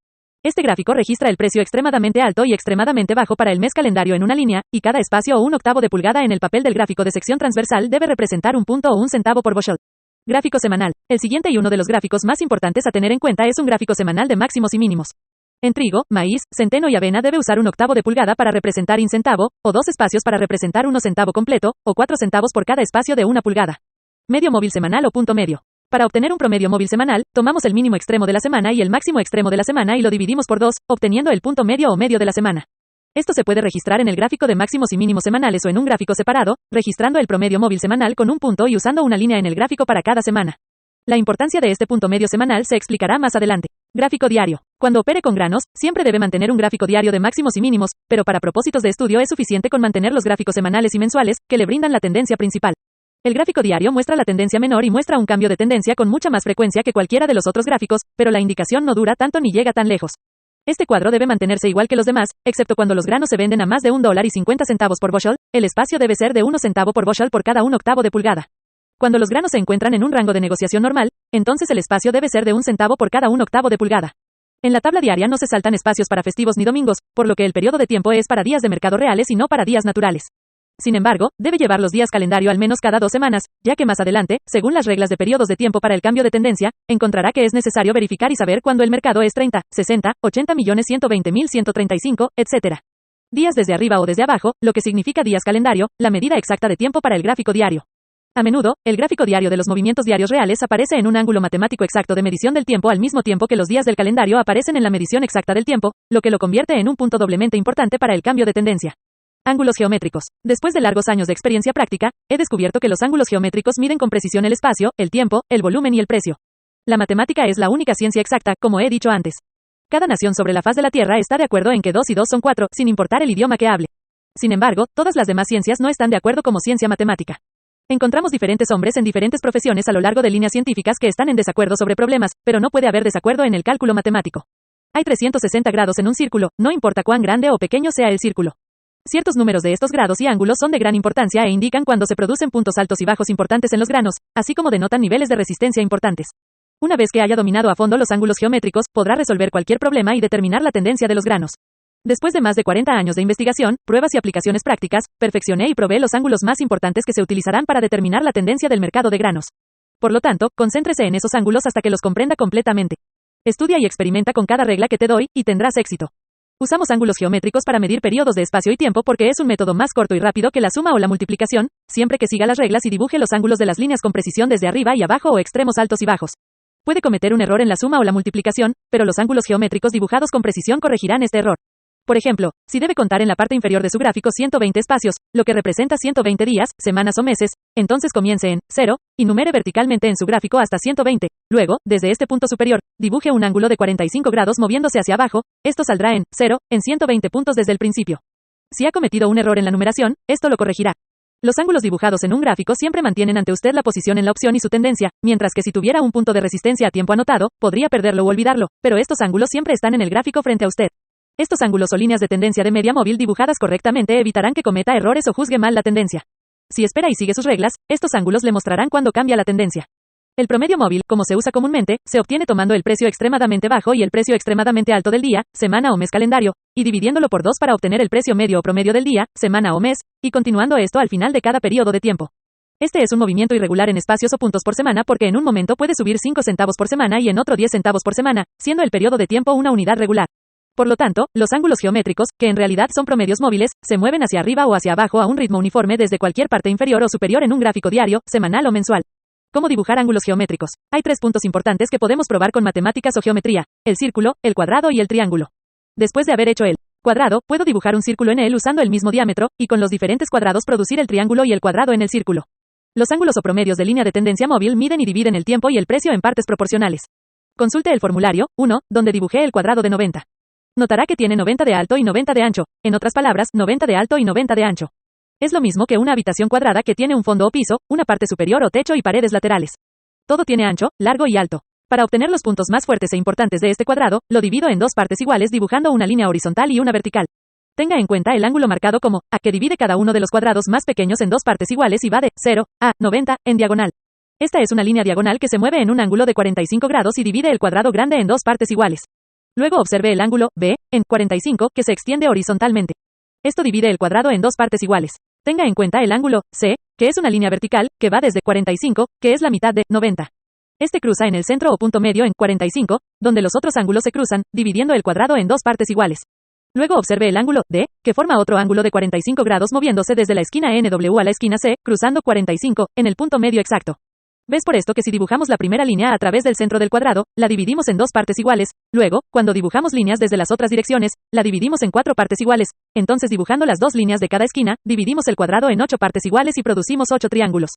Este gráfico registra el precio extremadamente alto y extremadamente bajo para el mes calendario en una línea, y cada espacio o 1 octavo de pulgada en el papel del gráfico de sección transversal debe representar un punto o 1 centavo por bushel. Gráfico semanal. El siguiente y uno de los gráficos más importantes a tener en cuenta es un gráfico semanal de máximos y mínimos. En trigo, maíz, centeno y avena debe usar 1 octavo de pulgada para representar 1 centavo, o 2 espacios para representar 1 centavo completo, o 4 centavos por cada espacio de 1 pulgada. Medio móvil semanal o punto medio. Para obtener un promedio móvil semanal, tomamos el mínimo extremo de la semana y el máximo extremo de la semana y lo dividimos por 2, obteniendo el punto medio o medio de la semana. Esto se puede registrar en el gráfico de máximos y mínimos semanales o en un gráfico separado, registrando el promedio móvil semanal con un punto y usando una línea en el gráfico para cada semana. La importancia de este punto medio semanal se explicará más adelante. Gráfico diario. Cuando opere con granos, siempre debe mantener un gráfico diario de máximos y mínimos, pero para propósitos de estudio es suficiente con mantener los gráficos semanales y mensuales, que le brindan la tendencia principal. El gráfico diario muestra la tendencia menor y muestra un cambio de tendencia con mucha más frecuencia que cualquiera de los otros gráficos, pero la indicación no dura tanto ni llega tan lejos. Este cuadro debe mantenerse igual que los demás, excepto cuando los granos se venden a más de $1.50 por bushel, el espacio debe ser de 1 centavo por bushel por cada 1 octavo de pulgada. Cuando los granos se encuentran en un rango de negociación normal, entonces el espacio debe ser de 1 centavo por cada 1 octavo de pulgada. En la tabla diaria no se saltan espacios para festivos ni domingos, por lo que el periodo de tiempo es para días de mercado reales y no para días naturales. Sin embargo, debe llevar los días calendario al menos cada 2 semanas, ya que más adelante, según las reglas de periodos de tiempo para el cambio de tendencia, encontrará que es necesario verificar y saber cuándo el mercado es 30, 60, 80.120.135, etc. Días desde arriba o desde abajo, lo que significa días calendario, la medida exacta de tiempo para el gráfico diario. A menudo, el gráfico diario de los movimientos diarios reales aparece en un ángulo matemático exacto de medición del tiempo al mismo tiempo que los días del calendario aparecen en la medición exacta del tiempo, lo que lo convierte en un punto doblemente importante para el cambio de tendencia. Ángulos geométricos. Después de largos años de experiencia práctica, he descubierto que los ángulos geométricos miden con precisión el espacio, el tiempo, el volumen y el precio. La matemática es la única ciencia exacta, como he dicho antes. Cada nación sobre la faz de la Tierra está de acuerdo en que 2 y 2 son 4, sin importar el idioma que hable. Sin embargo, todas las demás ciencias no están de acuerdo como ciencia matemática. Encontramos diferentes hombres en diferentes profesiones a lo largo de líneas científicas que están en desacuerdo sobre problemas, pero no puede haber desacuerdo en el cálculo matemático. Hay 360 grados en un círculo, no importa cuán grande o pequeño sea el círculo. Ciertos números de estos grados y ángulos son de gran importancia e indican cuando se producen puntos altos y bajos importantes en los granos, así como denotan niveles de resistencia importantes. Una vez que haya dominado a fondo los ángulos geométricos, podrá resolver cualquier problema y determinar la tendencia de los granos. Después de más de 40 años de investigación, pruebas y aplicaciones prácticas, perfeccioné y probé los ángulos más importantes que se utilizarán para determinar la tendencia del mercado de granos. Por lo tanto, concéntrese en esos ángulos hasta que los comprenda completamente. Estudia y experimenta con cada regla que te doy, y tendrás éxito. Usamos ángulos geométricos para medir periodos de espacio y tiempo porque es un método más corto y rápido que la suma o la multiplicación, siempre que siga las reglas y dibuje los ángulos de las líneas con precisión desde arriba y abajo o extremos altos y bajos. Puede cometer un error en la suma o la multiplicación, pero los ángulos geométricos dibujados con precisión corregirán este error. Por ejemplo, si debe contar en la parte inferior de su gráfico 120 espacios, lo que representa 120 días, semanas o meses, entonces comience en 0, y numere verticalmente en su gráfico hasta 120. Luego, desde este punto superior, dibuje un ángulo de 45 grados moviéndose hacia abajo, esto saldrá en 0, en 120 puntos desde el principio. Si ha cometido un error en la numeración, esto lo corregirá. Los ángulos dibujados en un gráfico siempre mantienen ante usted la posición en la opción y su tendencia, mientras que si tuviera un punto de resistencia a tiempo anotado, podría perderlo o olvidarlo, pero estos ángulos siempre están en el gráfico frente a usted. Estos ángulos o líneas de tendencia de media móvil dibujadas correctamente evitarán que cometa errores o juzgue mal la tendencia. Si espera y sigue sus reglas, estos ángulos le mostrarán cuándo cambia la tendencia. El promedio móvil, como se usa comúnmente, se obtiene tomando el precio extremadamente bajo y el precio extremadamente alto del día, semana o mes calendario, y dividiéndolo por 2 para obtener el precio medio o promedio del día, semana o mes, y continuando esto al final de cada periodo de tiempo. Este es un movimiento irregular en espacios o puntos por semana porque en un momento puede subir 5 centavos por semana y en otro 10 centavos por semana, siendo el periodo de tiempo una unidad regular. Por lo tanto, los ángulos geométricos, que en realidad son promedios móviles, se mueven hacia arriba o hacia abajo a un ritmo uniforme desde cualquier parte inferior o superior en un gráfico diario, semanal o mensual. ¿Cómo dibujar ángulos geométricos? Hay 3 puntos importantes que podemos probar con matemáticas o geometría: el círculo, el cuadrado y el triángulo. Después de haber hecho el cuadrado, puedo dibujar un círculo en él usando el mismo diámetro, y con los diferentes cuadrados producir el triángulo y el cuadrado en el círculo. Los ángulos o promedios de línea de tendencia móvil miden y dividen el tiempo y el precio en partes proporcionales. Consulte el formulario 1, donde dibujé el cuadrado de 90. Notará que tiene 90 de alto y 90 de ancho, en otras palabras, 90 de alto y 90 de ancho. Es lo mismo que una habitación cuadrada que tiene un fondo o piso, una parte superior o techo y paredes laterales. Todo tiene ancho, largo y alto. Para obtener los puntos más fuertes e importantes de este cuadrado, lo divido en 2 partes iguales dibujando una línea horizontal y una vertical. Tenga en cuenta el ángulo marcado como A, que divide cada uno de los cuadrados más pequeños en 2 partes iguales y va de 0 a 90 en diagonal. Esta es una línea diagonal que se mueve en un ángulo de 45 grados y divide el cuadrado grande en 2 partes iguales. Luego observe el ángulo B, en 45, que se extiende horizontalmente. Esto divide el cuadrado en 2 partes iguales. Tenga en cuenta el ángulo C, que es una línea vertical, que va desde 45, que es la mitad de 90. Este cruza en el centro o punto medio en 45, donde los otros ángulos se cruzan, dividiendo el cuadrado en 2 partes iguales. Luego observe el ángulo D, que forma otro ángulo de 45 grados moviéndose desde la esquina NW a la esquina C, cruzando 45, en el punto medio exacto. ¿Ves por esto que si dibujamos la primera línea a través del centro del cuadrado, la dividimos en 2 partes iguales? Luego, cuando dibujamos líneas desde las otras direcciones, la dividimos en 4 partes iguales. Entonces dibujando las 2 líneas de cada esquina, dividimos el cuadrado en 8 partes iguales y producimos 8 triángulos.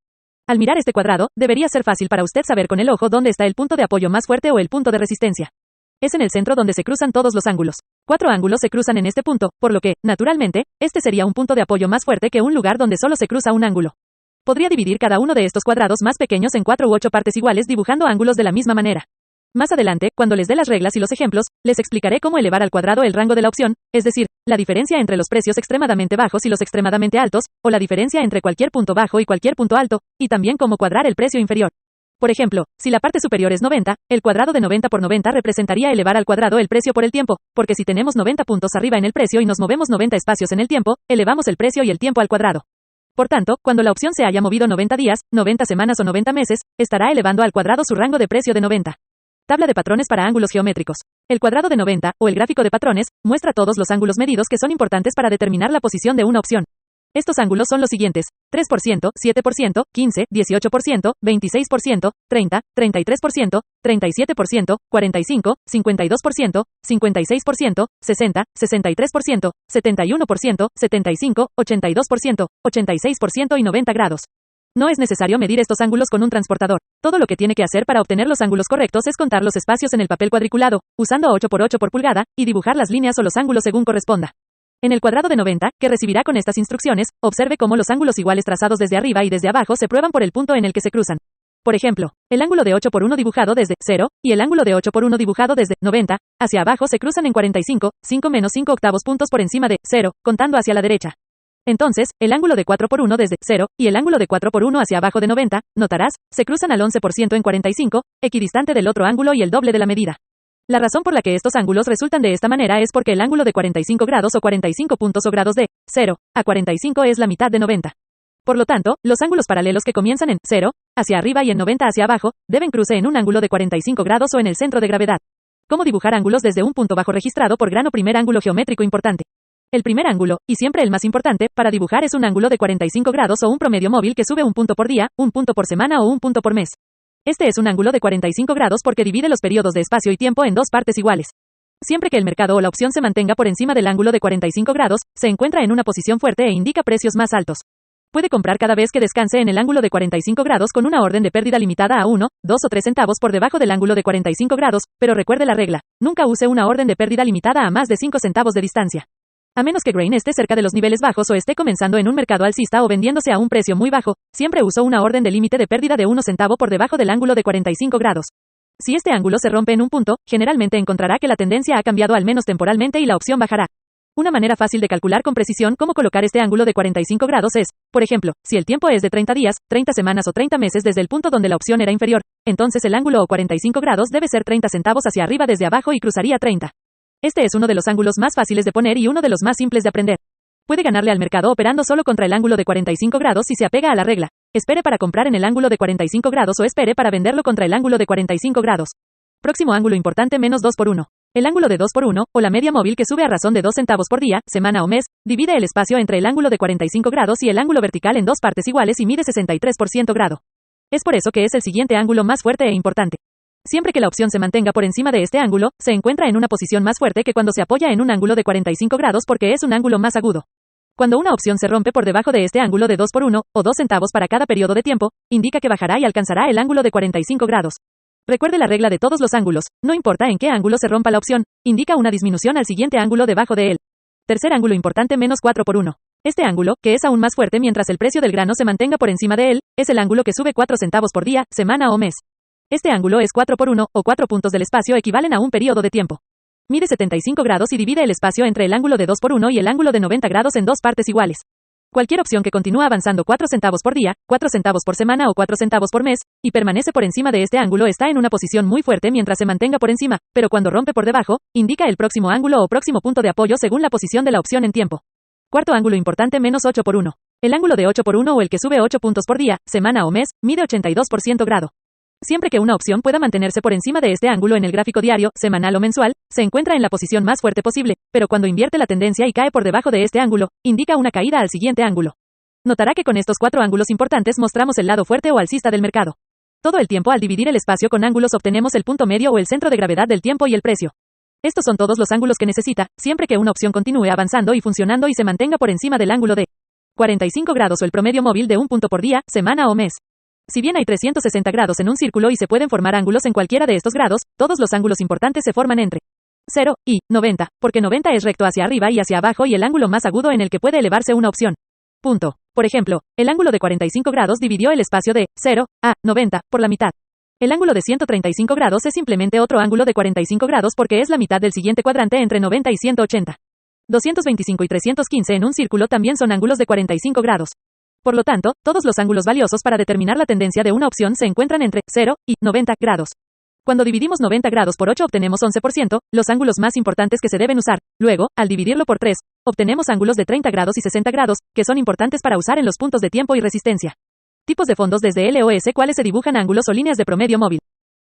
Al mirar este cuadrado, debería ser fácil para usted saber con el ojo dónde está el punto de apoyo más fuerte o el punto de resistencia. Es en el centro donde se cruzan todos los ángulos. 4 ángulos se cruzan en este punto, por lo que, naturalmente, este sería un punto de apoyo más fuerte que un lugar donde solo se cruza un ángulo. Podría dividir cada uno de estos cuadrados más pequeños en 4 u 8 partes iguales dibujando ángulos de la misma manera. Más adelante, cuando les dé las reglas y los ejemplos, les explicaré cómo elevar al cuadrado el rango de la opción, es decir, la diferencia entre los precios extremadamente bajos y los extremadamente altos, o la diferencia entre cualquier punto bajo y cualquier punto alto, y también cómo cuadrar el precio inferior. Por ejemplo, si la parte superior es 90, el cuadrado de 90 por 90 representaría elevar al cuadrado el precio por el tiempo, porque si tenemos 90 puntos arriba en el precio y nos movemos 90 espacios en el tiempo, elevamos el precio y el tiempo al cuadrado. Por tanto, cuando la opción se haya movido 90 días, 90 semanas o 90 meses, estará elevando al cuadrado su rango de precio de 90. Tabla de patrones para ángulos geométricos. El cuadrado de 90, o el gráfico de patrones, muestra todos los ángulos medidos que son importantes para determinar la posición de una opción. Estos ángulos son los siguientes: 3%, 7%, 15%, 18%, 26%, 30%, 33%, 37%, 45%, 52%, 56%, 60%, 63%, 71%, 75%, 82%, 86% y 90 grados. No es necesario medir estos ángulos con un transportador. Todo lo que tiene que hacer para obtener los ángulos correctos es contar los espacios en el papel cuadriculado, usando 8 por 8 por pulgada, y dibujar las líneas o los ángulos según corresponda. En el cuadrado de 90, que recibirá con estas instrucciones, observe cómo los ángulos iguales trazados desde arriba y desde abajo se prueban por el punto en el que se cruzan. Por ejemplo, el ángulo de 8 por 1 dibujado desde 0, y el ángulo de 8 por 1 dibujado desde 90, hacia abajo se cruzan en 45, 5 menos 5 octavos puntos por encima de 0, contando hacia la derecha. Entonces, el ángulo de 4 por 1 desde 0, y el ángulo de 4 por 1 hacia abajo de 90, notarás, se cruzan al 11% en 45, equidistante del otro ángulo y el doble de la medida. La razón por la que estos ángulos resultan de esta manera es porque el ángulo de 45 grados o 45 puntos o grados de 0 a 45 es la mitad de 90. Por lo tanto, los ángulos paralelos que comienzan en 0, hacia arriba y en 90 hacia abajo, deben cruce en un ángulo de 45 grados o en el centro de gravedad. ¿Cómo dibujar ángulos desde un punto bajo registrado por grano? Primer ángulo geométrico importante. El primer ángulo, y siempre el más importante, para dibujar es un ángulo de 45 grados o un promedio móvil que sube un punto por día, un punto por semana o un punto por mes. Este es un ángulo de 45 grados porque divide los periodos de espacio y tiempo en dos partes iguales. Siempre que el mercado o la opción se mantenga por encima del ángulo de 45 grados, se encuentra en una posición fuerte e indica precios más altos. Puede comprar cada vez que descanse en el ángulo de 45 grados con una orden de pérdida limitada a 1, 2 o 3 centavos por debajo del ángulo de 45 grados, pero recuerde la regla, nunca use una orden de pérdida limitada a más de 5 centavos de distancia. A menos que Grain esté cerca de los niveles bajos o esté comenzando en un mercado alcista o vendiéndose a un precio muy bajo, siempre uso una orden de límite de pérdida de 1 centavo por debajo del ángulo de 45 grados. Si este ángulo se rompe en un punto, generalmente encontrará que la tendencia ha cambiado al menos temporalmente y la opción bajará. Una manera fácil de calcular con precisión cómo colocar este ángulo de 45 grados es, por ejemplo, si el tiempo es de 30 días, 30 semanas o 30 meses desde el punto donde la opción era inferior, entonces el ángulo o 45 grados debe ser 30 centavos hacia arriba desde abajo y cruzaría 30. Este es uno de los ángulos más fáciles de poner y uno de los más simples de aprender. Puede ganarle al mercado operando solo contra el ángulo de 45 grados si se apega a la regla. Espere para comprar en el ángulo de 45 grados o espere para venderlo contra el ángulo de 45 grados. Próximo ángulo importante menos 2 por 1. El ángulo de 2 por 1, o la media móvil que sube a razón de 2 centavos por día, semana o mes, divide el espacio entre el ángulo de 45 grados y el ángulo vertical en dos partes iguales y mide 63% grado. Es por eso que es el siguiente ángulo más fuerte e importante. Siempre que la opción se mantenga por encima de este ángulo, se encuentra en una posición más fuerte que cuando se apoya en un ángulo de 45 grados porque es un ángulo más agudo. Cuando una opción se rompe por debajo de este ángulo de 2 por 1, o 2 centavos para cada periodo de tiempo, indica que bajará y alcanzará el ángulo de 45 grados. Recuerde la regla de todos los ángulos, no importa en qué ángulo se rompa la opción, indica una disminución al siguiente ángulo debajo de él. Tercer ángulo importante menos 4 por 1. Este ángulo, que es aún más fuerte mientras el precio del grano se mantenga por encima de él, es el ángulo que sube 4 centavos por día, semana o mes. Este ángulo es 4 por 1, o 4 puntos del espacio equivalen a un periodo de tiempo. Mide 75 grados y divide el espacio entre el ángulo de 2 por 1 y el ángulo de 90 grados en dos partes iguales. Cualquier opción que continúa avanzando 4 centavos por día, 4 centavos por semana o 4 centavos por mes, y permanece por encima de este ángulo está en una posición muy fuerte mientras se mantenga por encima, pero cuando rompe por debajo, indica el próximo ángulo o próximo punto de apoyo según la posición de la opción en tiempo. Cuarto ángulo importante menos 8 por 1. El ángulo de 8 por 1 o el que sube 8 puntos por día, semana o mes, mide 82% grado. Siempre que una opción pueda mantenerse por encima de este ángulo en el gráfico diario, semanal o mensual, se encuentra en la posición más fuerte posible, pero cuando invierte la tendencia y cae por debajo de este ángulo, indica una caída al siguiente ángulo. Notará que con estos 4 ángulos importantes mostramos el lado fuerte o alcista del mercado. Todo el tiempo al dividir el espacio con ángulos obtenemos el punto medio o el centro de gravedad del tiempo y el precio. Estos son todos los ángulos que necesita, siempre que una opción continúe avanzando y funcionando y se mantenga por encima del ángulo de 45 grados o el promedio móvil de un punto por día, semana o mes. Si bien hay 360 grados en un círculo y se pueden formar ángulos en cualquiera de estos grados, todos los ángulos importantes se forman entre 0 y 90, porque 90 es recto hacia arriba y hacia abajo y el ángulo más agudo en el que puede elevarse una opción. Punto. Por ejemplo, el ángulo de 45 grados dividió el espacio de 0 a 90 por la mitad. El ángulo de 135 grados es simplemente otro ángulo de 45 grados porque es la mitad del siguiente cuadrante entre 90 y 180. 225 y 315 en un círculo también son ángulos de 45 grados. Por lo tanto, todos los ángulos valiosos para determinar la tendencia de una opción se encuentran entre 0 y 90 grados. Cuando dividimos 90 grados por 8 obtenemos 11%, los ángulos más importantes que se deben usar. Luego, al dividirlo por 3, obtenemos ángulos de 30 grados y 60 grados, que son importantes para usar en los puntos de tiempo y resistencia. Tipos de fondos desde LOS cuáles se dibujan ángulos o líneas de promedio móvil.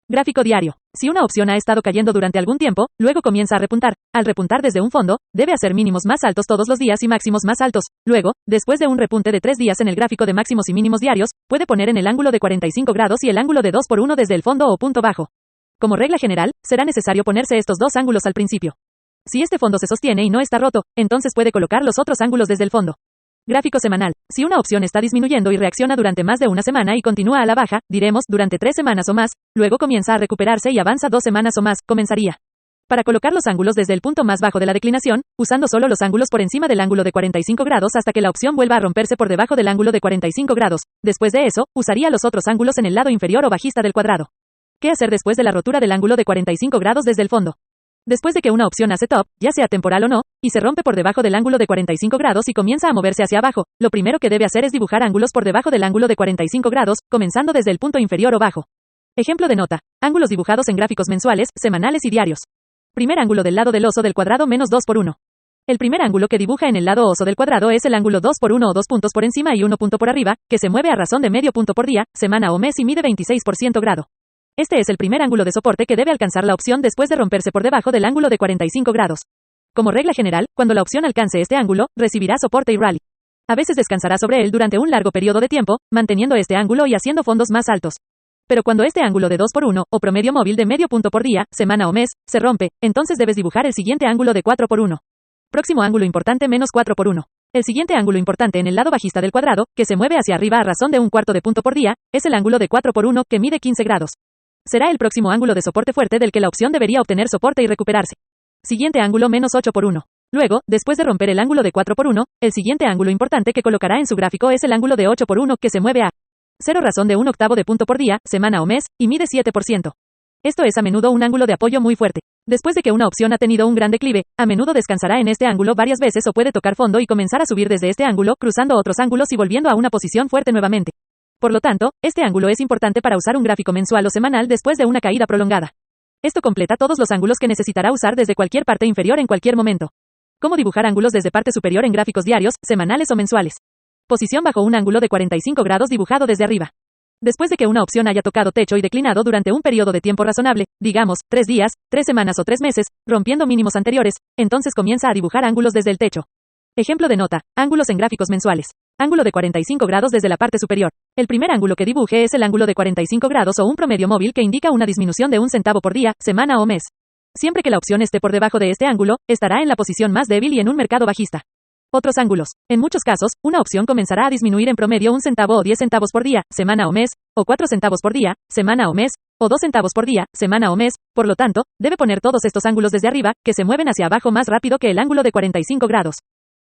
Gráfico diario. Si una opción ha estado cayendo durante algún tiempo, luego comienza a repuntar. Al repuntar desde un fondo, debe hacer mínimos más altos todos los días y máximos más altos. Luego, después de un repunte de 3 días en el gráfico de máximos y mínimos diarios, puede poner en el ángulo de 45 grados y el ángulo de 2 por 1 desde el fondo o punto bajo. Como regla general, será necesario ponerse estos dos ángulos al principio. Si este fondo se sostiene y no está roto, entonces puede colocar los otros ángulos desde el fondo. Gráfico semanal. Si una opción está disminuyendo y reacciona durante más de una semana y continúa a la baja, diremos durante 3 semanas o más, luego comienza a recuperarse y avanza 2 semanas o más, comenzaría. Para colocar los ángulos desde el punto más bajo de la declinación, usando solo los ángulos por encima del ángulo de 45 grados hasta que la opción vuelva a romperse por debajo del ángulo de 45 grados. Después de eso, usaría los otros ángulos en el lado inferior o bajista del cuadrado. ¿Qué hacer después de la rotura del ángulo de 45 grados desde el fondo? Después de que una opción hace top, ya sea temporal o no, y se rompe por debajo del ángulo de 45 grados y comienza a moverse hacia abajo, lo primero que debe hacer es dibujar ángulos por debajo del ángulo de 45 grados, comenzando desde el punto inferior o bajo. Ejemplo de nota. Ángulos dibujados en gráficos mensuales, semanales y diarios. Primer ángulo del lado del oso del cuadrado menos 2 por 1. El primer ángulo que dibuja en el lado oso del cuadrado es el ángulo 2 por 1 o 2 puntos por encima y 1 punto por arriba, que se mueve a razón de medio punto por día, semana o mes y mide 26% grado. Este es el primer ángulo de soporte que debe alcanzar la opción después de romperse por debajo del ángulo de 45 grados. Como regla general, cuando la opción alcance este ángulo, recibirá soporte y rally. A veces descansará sobre él durante un largo periodo de tiempo, manteniendo este ángulo y haciendo fondos más altos. Pero cuando este ángulo de 2 por 1, o promedio móvil de medio punto por día, semana o mes, se rompe, entonces debes dibujar el siguiente ángulo de 4 por 1. Próximo ángulo importante menos 4 por 1. El siguiente ángulo importante en el lado bajista del cuadrado, que se mueve hacia arriba a razón de un cuarto de punto por día, es el ángulo de 4 por 1, que mide 15 grados. Será el próximo ángulo de soporte fuerte del que la opción debería obtener soporte y recuperarse. Siguiente ángulo menos 8 por 1. Luego, después de romper el ángulo de 4 por 1, el siguiente ángulo importante que colocará en su gráfico es el ángulo de 8 por 1, que se mueve a 0 razón de un octavo de punto por día, semana o mes, y mide 7%. Esto es a menudo un ángulo de apoyo muy fuerte. Después de que una opción ha tenido un gran declive, a menudo descansará en este ángulo varias veces o puede tocar fondo y comenzar a subir desde este ángulo, cruzando otros ángulos y volviendo a una posición fuerte nuevamente. Por lo tanto, este ángulo es importante para usar un gráfico mensual o semanal después de una caída prolongada. Esto completa todos los ángulos que necesitará usar desde cualquier parte inferior en cualquier momento. ¿Cómo dibujar ángulos desde parte superior en gráficos diarios, semanales o mensuales? Posición bajo un ángulo de 45 grados dibujado desde arriba. Después de que una opción haya tocado techo y declinado durante un periodo de tiempo razonable, digamos, 3 días, 3 semanas o 3 meses, rompiendo mínimos anteriores, entonces comienza a dibujar ángulos desde el techo. Ejemplo de nota, ángulos en gráficos mensuales. Ángulo de 45 grados desde la parte superior. El primer ángulo que dibuje es el ángulo de 45 grados o un promedio móvil que indica una disminución de 1 centavo por día, semana o mes. Siempre que la opción esté por debajo de este ángulo, estará en la posición más débil y en un mercado bajista. Otros ángulos. En muchos casos, una opción comenzará a disminuir en promedio 1 centavo o 10 centavos por día, semana o mes, o 4 centavos por día, semana o mes, o 2 centavos por día, semana o mes. Por lo tanto, debe poner todos estos ángulos desde arriba, que se mueven hacia abajo más rápido que el ángulo de 45 grados.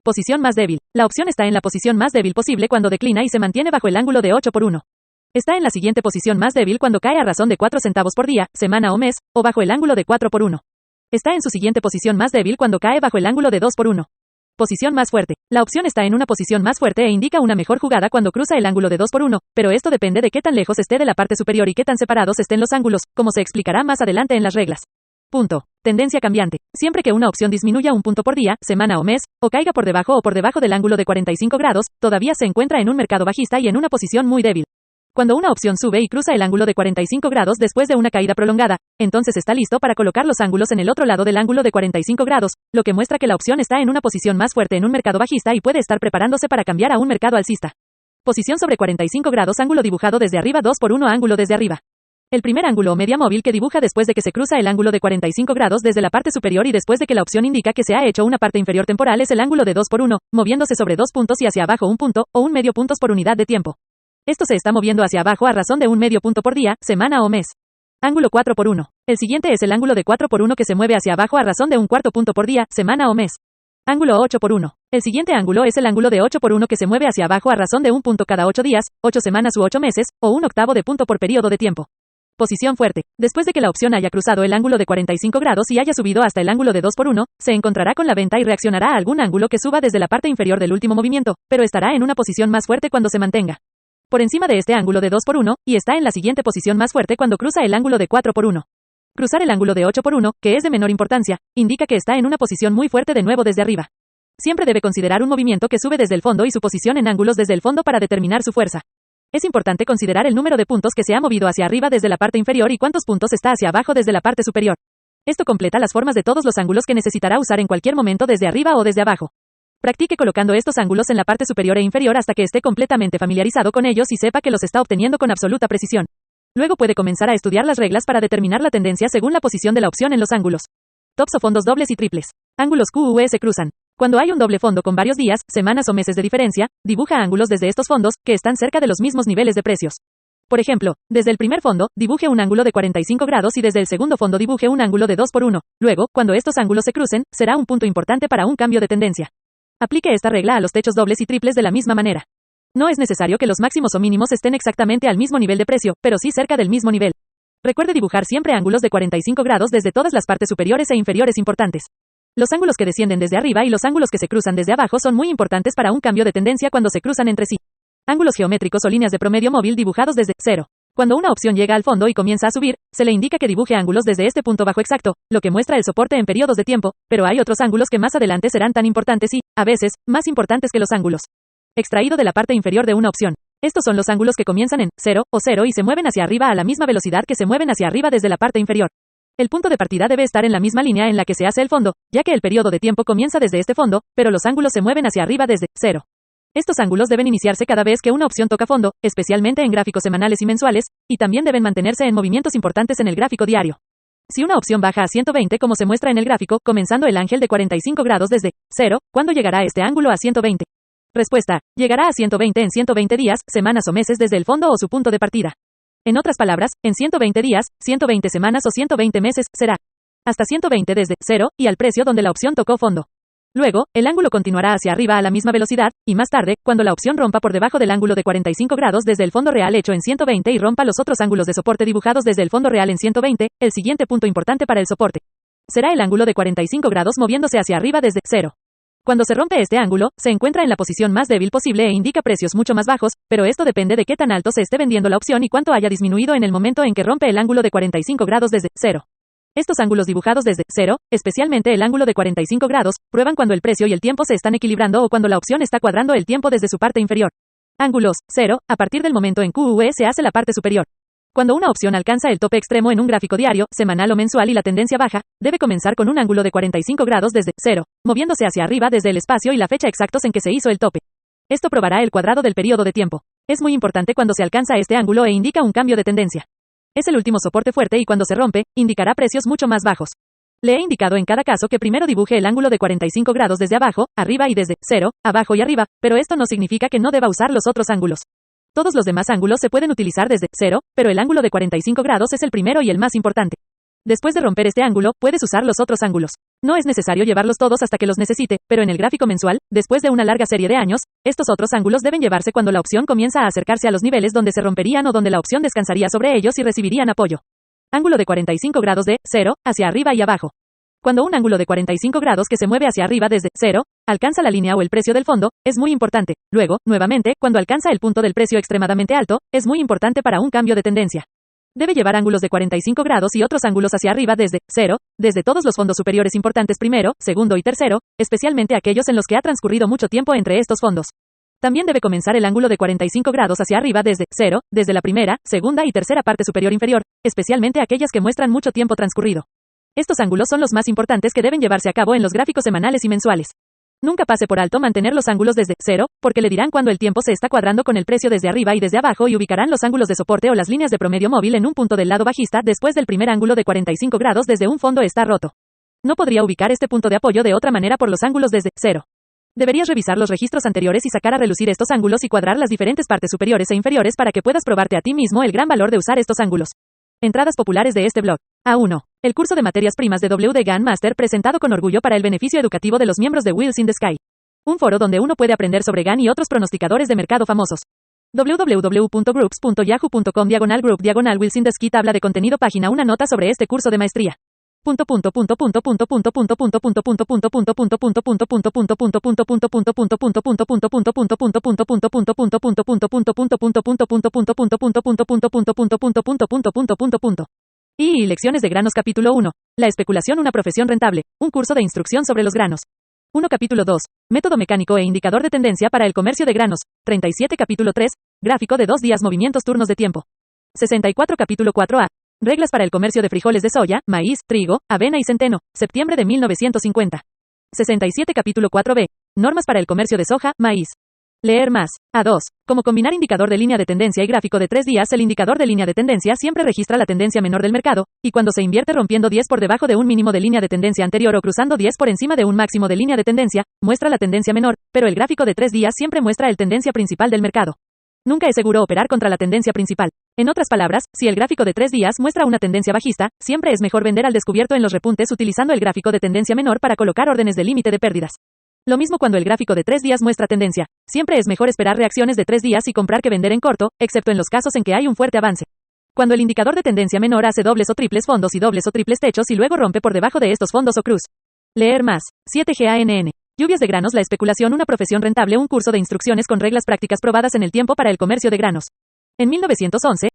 Posición más débil. La opción está en la posición más débil posible cuando declina y se mantiene bajo el ángulo de 8 por 1. Está en la siguiente posición más débil cuando cae a razón de 4 centavos por día, semana o mes, o bajo el ángulo de 4 por 1. Está en su siguiente posición más débil cuando cae bajo el ángulo de 2 por 1. Posición más fuerte. La opción está en una posición más fuerte e indica una mejor jugada cuando cruza el ángulo de 2 por 1, pero esto depende de qué tan lejos esté de la parte superior y qué tan separados estén los ángulos, como se explicará más adelante en las reglas. Punto. Tendencia cambiante. Siempre que una opción disminuya un punto por día, semana o mes, o caiga por debajo del ángulo de 45 grados, todavía se encuentra en un mercado bajista y en una posición muy débil. Cuando una opción sube y cruza el ángulo de 45 grados después de una caída prolongada, entonces está listo para colocar los ángulos en el otro lado del ángulo de 45 grados, lo que muestra que la opción está en una posición más fuerte en un mercado bajista y puede estar preparándose para cambiar a un mercado alcista. Posición sobre 45 grados, ángulo dibujado desde arriba 2 por 1, ángulo desde arriba. El primer ángulo o media móvil que dibuja después de que se cruza el ángulo de 45 grados desde la parte superior y después de que la opción indica que se ha hecho una parte inferior temporal es el ángulo de 2 por 1, moviéndose sobre 2 puntos y hacia abajo un punto, o un medio puntos por unidad de tiempo. Esto se está moviendo hacia abajo a razón de un medio punto por día, semana o mes. Ángulo 4 por 1. El siguiente es el ángulo de 4 por 1 que se mueve hacia abajo a razón de un cuarto punto por día, semana o mes. Ángulo 8 por 1. El siguiente ángulo es el ángulo de 8 por 1 que se mueve hacia abajo a razón de un punto cada 8 días, 8 semanas u 8 meses, o un octavo de punto por periodo de tiempo. Posición fuerte. Después de que la opción haya cruzado el ángulo de 45 grados y haya subido hasta el ángulo de 2 por 1, se encontrará con la venta y reaccionará a algún ángulo que suba desde la parte inferior del último movimiento, pero estará en una posición más fuerte cuando se mantenga por encima de este ángulo de 2 por 1, y está en la siguiente posición más fuerte cuando cruza el ángulo de 4 por 1. Cruzar el ángulo de 8 por 1, que es de menor importancia, indica que está en una posición muy fuerte de nuevo desde arriba. Siempre debe considerar un movimiento que sube desde el fondo y su posición en ángulos desde el fondo para determinar su fuerza. Es importante considerar el número de puntos que se ha movido hacia arriba desde la parte inferior y cuántos puntos está hacia abajo desde la parte superior. Esto completa las formas de todos los ángulos que necesitará usar en cualquier momento desde arriba o desde abajo. Practique colocando estos ángulos en la parte superior e inferior hasta que esté completamente familiarizado con ellos y sepa que los está obteniendo con absoluta precisión. Luego puede comenzar a estudiar las reglas para determinar la tendencia según la posición de la opción en los ángulos. Tops o fondos dobles y triples. Ángulos QV se cruzan. Cuando hay un doble fondo con varios días, semanas o meses de diferencia, dibuja ángulos desde estos fondos, que están cerca de los mismos niveles de precios. Por ejemplo, desde el primer fondo, dibuje un ángulo de 45 grados y desde el segundo fondo dibuje un ángulo de 2 por 1. Luego, cuando estos ángulos se crucen, será un punto importante para un cambio de tendencia. Aplique esta regla a los techos dobles y triples de la misma manera. No es necesario que los máximos o mínimos estén exactamente al mismo nivel de precio, pero sí cerca del mismo nivel. Recuerde dibujar siempre ángulos de 45 grados desde todas las partes superiores e inferiores importantes. Los ángulos que descienden desde arriba y los ángulos que se cruzan desde abajo son muy importantes para un cambio de tendencia cuando se cruzan entre sí. Ángulos geométricos o líneas de promedio móvil dibujados desde 0. Cuando una opción llega al fondo y comienza a subir, se le indica que dibuje ángulos desde este punto bajo exacto, lo que muestra el soporte en periodos de tiempo, pero hay otros ángulos que más adelante serán tan importantes y, a veces, más importantes que los ángulos. Extraído de la parte inferior de una opción. Estos son los ángulos que comienzan en 0 o 0 y se mueven hacia arriba a la misma velocidad que se mueven hacia arriba desde la parte inferior. El punto de partida debe estar en la misma línea en la que se hace el fondo, ya que el periodo de tiempo comienza desde este fondo, pero los ángulos se mueven hacia arriba desde 0. Estos ángulos deben iniciarse cada vez que una opción toca fondo, especialmente en gráficos semanales y mensuales, y también deben mantenerse en movimientos importantes en el gráfico diario. Si una opción baja a 120 como se muestra en el gráfico, comenzando el ángel de 45 grados desde 0, ¿cuándo llegará este ángulo a 120? Respuesta: llegará a 120 en 120 días, semanas o meses desde el fondo o su punto de partida. En otras palabras, en 120 días, 120 semanas o 120 meses, será hasta 120 desde 0 y al precio donde la opción tocó fondo. Luego, el ángulo continuará hacia arriba a la misma velocidad, y más tarde, cuando la opción rompa por debajo del ángulo de 45 grados desde el fondo real hecho en 120 y rompa los otros ángulos de soporte dibujados desde el fondo real en 120, el siguiente punto importante para el soporte será el ángulo de 45 grados moviéndose hacia arriba desde 0. Cuando se rompe este ángulo, se encuentra en la posición más débil posible e indica precios mucho más bajos, pero esto depende de qué tan alto se esté vendiendo la opción y cuánto haya disminuido en el momento en que rompe el ángulo de 45 grados desde 0. Estos ángulos dibujados desde 0, especialmente el ángulo de 45 grados, prueban cuando el precio y el tiempo se están equilibrando o cuando la opción está cuadrando el tiempo desde su parte inferior. Ángulos 0, a partir del momento en QE se hace la parte superior. Cuando una opción alcanza el tope extremo en un gráfico diario, semanal o mensual y la tendencia baja, debe comenzar con un ángulo de 45 grados desde 0, moviéndose hacia arriba desde el espacio y la fecha exactos en que se hizo el tope. Esto probará el cuadrado del periodo de tiempo. Es muy importante cuando se alcanza este ángulo e indica un cambio de tendencia. Es el último soporte fuerte y cuando se rompe, indicará precios mucho más bajos. Le he indicado en cada caso que primero dibuje el ángulo de 45 grados desde abajo, arriba y desde 0, abajo y arriba, pero esto no significa que no deba usar los otros ángulos. Todos los demás ángulos se pueden utilizar desde 0, pero el ángulo de 45 grados es el primero y el más importante. Después de romper este ángulo, puedes usar los otros ángulos. No es necesario llevarlos todos hasta que los necesite, pero en el gráfico mensual, después de una larga serie de años, estos otros ángulos deben llevarse cuando la opción comienza a acercarse a los niveles donde se romperían o donde la opción descansaría sobre ellos y recibirían apoyo. Ángulo de 45 grados de 0, hacia arriba y abajo. Cuando un ángulo de 45 grados que se mueve hacia arriba desde 0, alcanza la línea o el precio del fondo, es muy importante. Luego, nuevamente, cuando alcanza el punto del precio extremadamente alto, es muy importante para un cambio de tendencia. Debe llevar ángulos de 45 grados y otros ángulos hacia arriba desde 0, desde todos los fondos superiores importantes primero, segundo y tercero, especialmente aquellos en los que ha transcurrido mucho tiempo entre estos fondos. También debe comenzar el ángulo de 45 grados hacia arriba desde 0, desde la primera, segunda y tercera parte superior inferior, especialmente aquellas que muestran mucho tiempo transcurrido. Estos ángulos son los más importantes que deben llevarse a cabo en los gráficos semanales y mensuales. Nunca pase por alto mantener los ángulos desde 0, porque le dirán cuando el tiempo se está cuadrando con el precio desde arriba y desde abajo y ubicarán los ángulos de soporte o las líneas de promedio móvil en un punto del lado bajista después del primer ángulo de 45 grados desde un fondo está roto. No podría ubicar este punto de apoyo de otra manera por los ángulos desde 0. Deberías revisar los registros anteriores y sacar a relucir estos ángulos y cuadrar las diferentes partes superiores e inferiores para que puedas probarte a ti mismo el gran valor de usar estos ángulos. Entradas populares de este blog. A1. El curso de materias primas de WD GAN Master presentado con orgullo para el beneficio educativo de los miembros de Wheels in the Sky. Un foro donde uno puede aprender sobre GAN y otros pronosticadores de mercado famosos. www.groups.yahoo.com/group/Wheels in the Sky tabla de contenido página una nota sobre este curso de maestría. Y lecciones de granos capítulo 1. La especulación una profesión rentable. Un curso de instrucción sobre los granos. 1 capítulo 2. Método mecánico e indicador de tendencia para el comercio de granos. 37 capítulo 3. Gráfico de 2 días movimientos turnos de tiempo. 64 capítulo 4a. Reglas para el comercio de frijoles de soya, maíz, trigo, avena y centeno. Septiembre de 1950. 67 capítulo 4b. Normas para el comercio de soja, maíz. Leer más. A2. Cómo combinar indicador de línea de tendencia y gráfico de 3 días. El indicador de línea de tendencia siempre registra la tendencia menor del mercado, y cuando se invierte rompiendo 10 por debajo de un mínimo de línea de tendencia anterior o cruzando 10 por encima de un máximo de línea de tendencia, muestra la tendencia menor, pero el gráfico de 3 días siempre muestra el tendencia principal del mercado. Nunca es seguro operar contra la tendencia principal. En otras palabras, si el gráfico de 3 días muestra una tendencia bajista, siempre es mejor vender al descubierto en los repuntes utilizando el gráfico de tendencia menor para colocar órdenes de límite de pérdidas. Lo mismo cuando el gráfico de 3 días muestra tendencia. Siempre es mejor esperar reacciones de 3 días y comprar que vender en corto, excepto en los casos en que hay un fuerte avance. Cuando el indicador de tendencia menor hace dobles o triples fondos y dobles o triples techos y luego rompe por debajo de estos fondos o cruz. Leer más. 7 GANN. Lluvias de granos, la especulación, una profesión rentable, un curso de instrucciones con reglas prácticas probadas en el tiempo para el comercio de granos. En 1911,